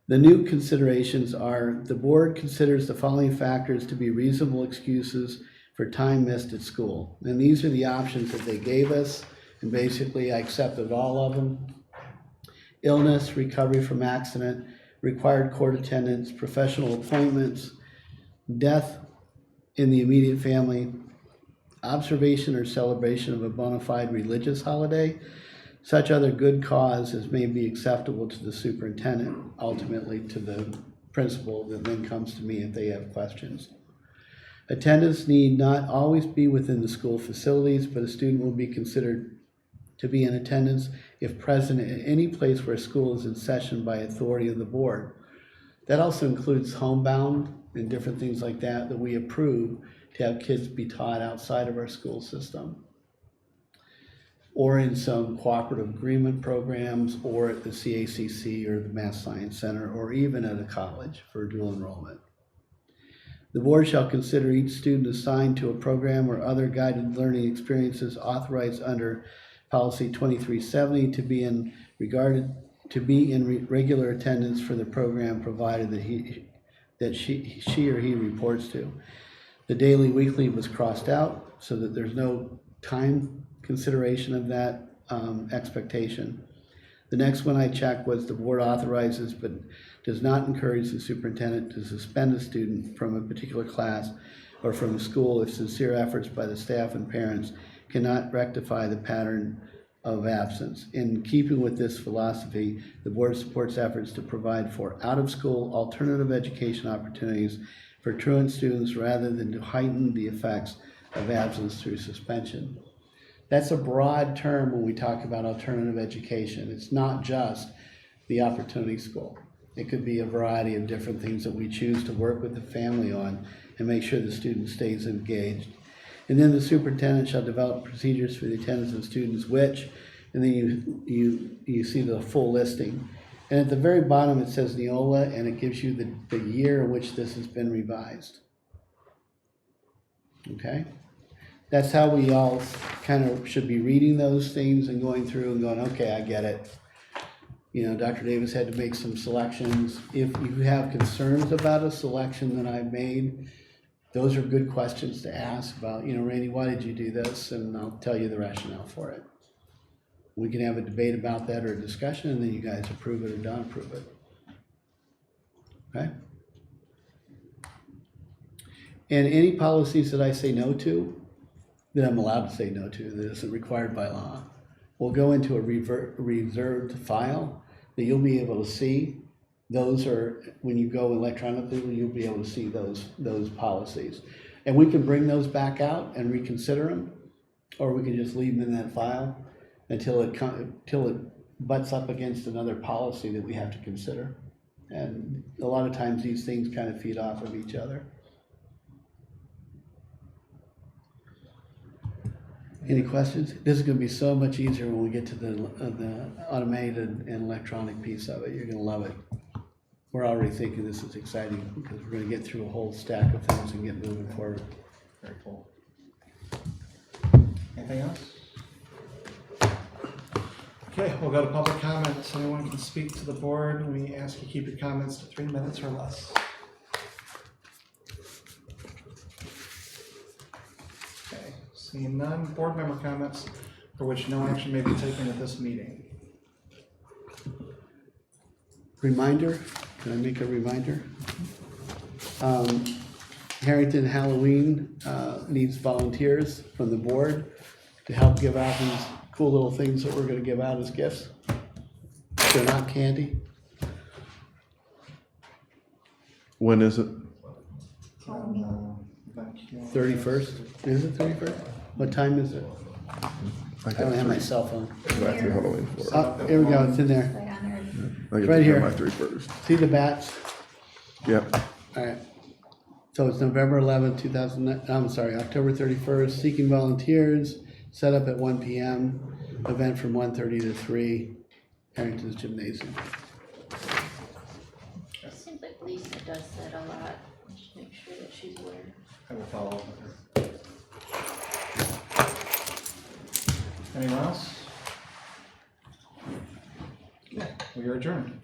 The new considerations are, the board considers the following factors to be reasonable excuses for time missed at school. And these are the options that they gave us, and basically I accepted all of them. Illness, recovery from accident, required court attendance, professional appointments, death in the immediate family, observation or celebration of a bona fide religious holiday, such other good cause as may be acceptable to the superintendent, ultimately to the principal that then comes to me if they have questions. Attendance need not always be within the school facilities, but a student will be considered to be in attendance if present at any place where school is in session by authority of the board. That also includes homebound and different things like that we approve to have kids be taught outside of our school system, or in some cooperative agreement programs, or at the CACC or the Math Science Center, or even at a college for dual enrollment. The board shall consider each student assigned to a program or other guided learning experiences authorized under Policy 2370 to be in regular attendance for the program provided that she or he reports to. The daily, weekly was crossed out so that there's no time consideration of that expectation. The next one I checked was the board authorizes but does not encourage the superintendent to suspend a student from a particular class or from a school if sincere efforts by the staff and parents cannot rectify the pattern of absence. In keeping with this philosophy, the board supports efforts to provide for out-of-school alternative education opportunities for truant students rather than to heighten the effects of absence through suspension. That's a broad term when we talk about alternative education. It's not just the opportunity school. It could be a variety of different things that we choose to work with the family on and make sure the student stays engaged. And then the superintendent shall develop procedures for the attendance of students which, and then you see the full listing. And at the very bottom it says Neola, and it gives you the year in which this has been revised. Okay? That's how we all kind of should be reading those things and going through and going, okay, I get it. You know, Dr. Davis had to make some selections. If you have concerns about a selection that I've made, those are good questions to ask about, you know, Randy, why did you do this? And I'll tell you the rationale for it. We can have a debate about that or a discussion, and then you guys approve it or don't approve it. Okay? And any policies that I say no to, that I'm allowed to say no to, that isn't required by law, will go into a reserved file that you'll be able to see. Those are, when you go electronically, you'll be able to see those policies. And we can bring those back out and reconsider them, or we can just leave them in that file until it butts up against another policy that we have to consider. And a lot of times these things kind of feed off of each other. Any questions? This is going to be so much easier when we get to the automated and electronic piece of it. You're going to love it. We're already thinking this is exciting because we're going to get through a whole stack of things and get moving forward. Very cool. Anything else? Okay, we'll go to public comments. Anyone can speak to the board. We ask you to keep your comments to 3 minutes or less. Okay, seeing none, board member comments for which no action may be taken at this meeting. Reminder, can I make a reminder? Harrington Halloween needs volunteers from the board to help give out these cool little things that we're going to give out as gifts. They're not candy. When is it? 31st. Is it 31st? What time is it? I don't have my cell phone. Back through Halloween for it. Oh, here we go. It's in there. Right on there. I get Right to do here. my three first. See the bats? Yep. Alright. So it's November 11th, October 31st, seeking volunteers, set up at 1 PM, event from 1:30 to 3, Harrington's Gymnasium. It seems like Lisa does that a lot. I should make sure that she's aware. I will follow up with her. Anyone else? We are adjourned.